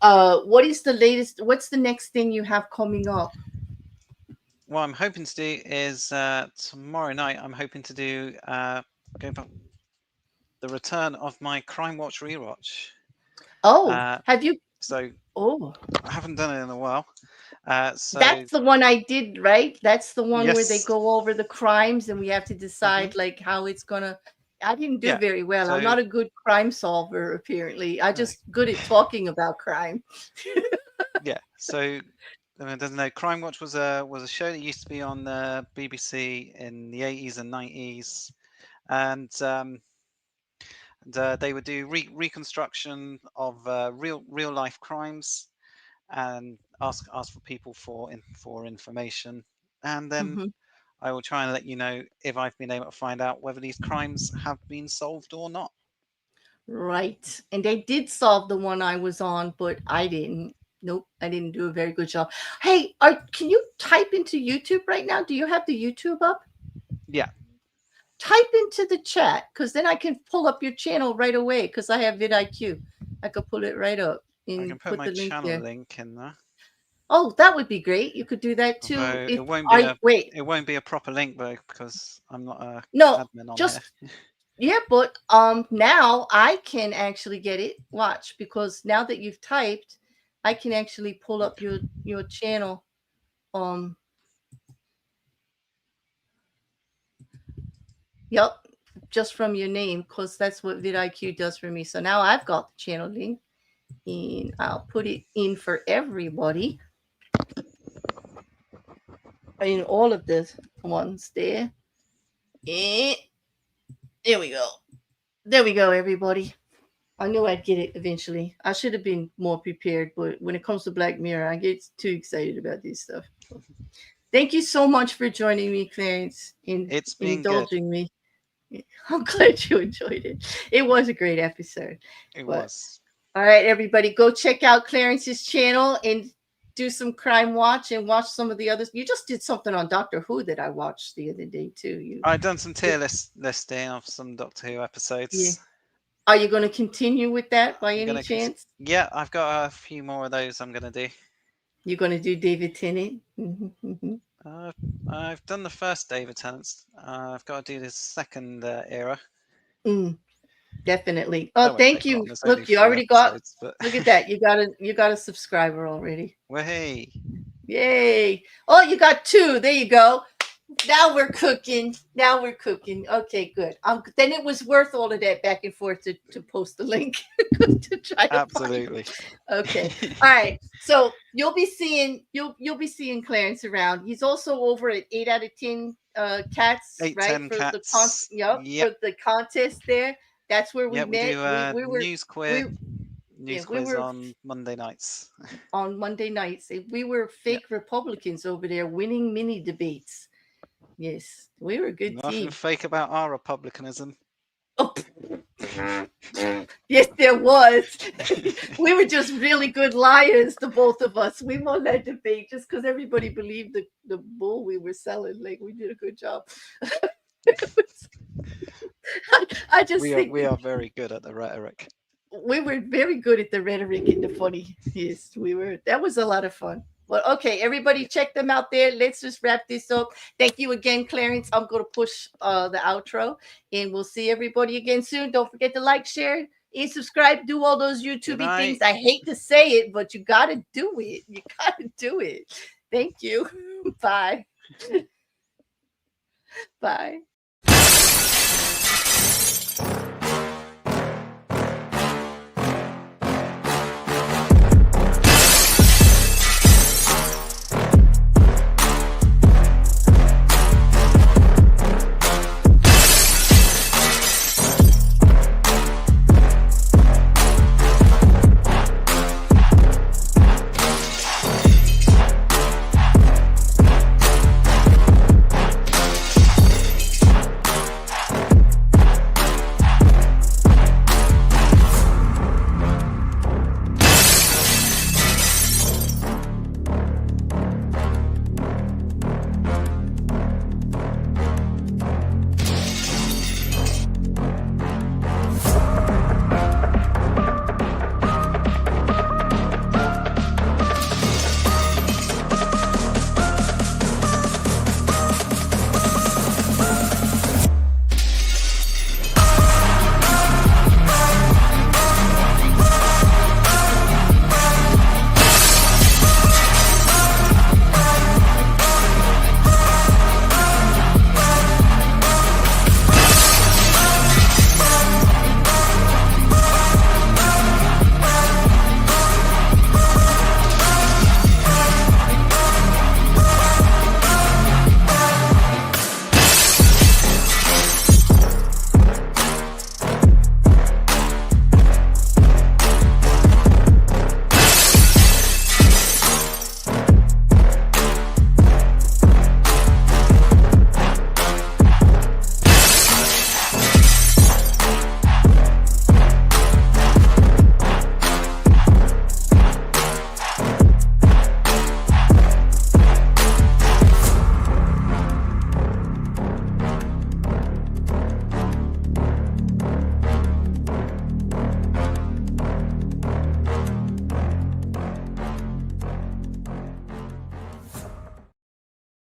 what is the latest, what's the next thing you have coming up? what I'm hoping to do is tomorrow night. I'm hoping to do go back the return of my Crime Watch rewatch. Oh, have you So oh, I haven't done it in a while. So that's the one I did, right? That's the one where they yes, go over the crimes and we have to hmm decide like how it's gonna. I didn't do yeah. very well. I'm So not a good crime solver, apparently. I no, just good at talking about crime. yeah. So there's no Crime Watch was a show that used to be on the BBC in the 80s and 90s, and they would do reconstruction of real life crimes and ask for people for information, and then Hmm. I will try and let you know if I've been able to find out whether these crimes have been solved or not. Right. And they did solve the one I was on, but I didn't. Nope, I didn't do a very good job. Hey, can you type into YouTube right now? Do you have the YouTube up? Yeah, Type into the chat because then I can pull up your channel right away because I have vidIQ. I could pull it right up I and can put put my the link channel there. link in there. Oh, that would be great. You could do that too. Although If I wait, it won't be a proper link though because I'm not a no, admin on here. just yeah, but now I can actually get it. Watch because now that you've typed, I can actually pull up your channel. Um, yep, just from your name because that's what vidIQ does for me. So now I've got the channel link, and I'll put it in for everybody in all of the ones there. And there we go. There we go, everybody. I knew I'd get it eventually. I should have been more prepared, but when it comes to Black Mirror, I get too excited about this stuff. Thank you so much for joining me, Clarence, in It's been good. indulging me. I'm glad you enjoyed it. It was a great episode. It But was. all right, everybody, go check out Clarence's channel and do some crime watch and watch some of the others. You just did something on Doctor Who that I watched the other day too. I've done some tier listing of some Doctor Who Yeah. episodes. Are you going to continue with that by I'm any gonna chance? yeah, I've got a few more of those I'm gonna do. You're going to do David Tennant? Mm-hmm. Uh, I've done the first David Tennant's. I've got to do the second era. Mm, definitely. Oh, That won't thank take long. you. There's only Look, you four already got. episodes, but Look at that. You got a subscriber already. well, hey, Yay! Oh, you got two. There you go. Now we're cooking. Now we're cooking. Okay, good. Then it was worth all of that back and forth to post the link to try to Absolutely. find. Okay. All right. So you'll be seeing Clarence around. He's also over at 8 out of 10 cats, 8, right? 10 For cats. yep, Yep. for the contest there. That's where we Yep. We met. do We were news quiz. we News we quiz were on Monday nights. on Monday nights. We were fake Republicans over there winning mini debates. Yes, we were a good Nothing team. fake about our republicanism. Oh. Yes, there was. We were just really good liars, the both of us. We won that debate just because everybody believed the bull we were selling. Like we did a good job. I just think We are very good at the rhetoric. we were very good at the rhetoric and the funny. Yes, we were. That was a lot of fun. Well, okay, everybody check them out there. Let's just wrap this up. Thank you again, Clarence. I'm going to push the outro, and we'll see everybody again soon. Don't forget to like, share, and subscribe. Do all those YouTube things. I hate to say it, but you got to do it. You got to do it. Thank you. Bye. Bye.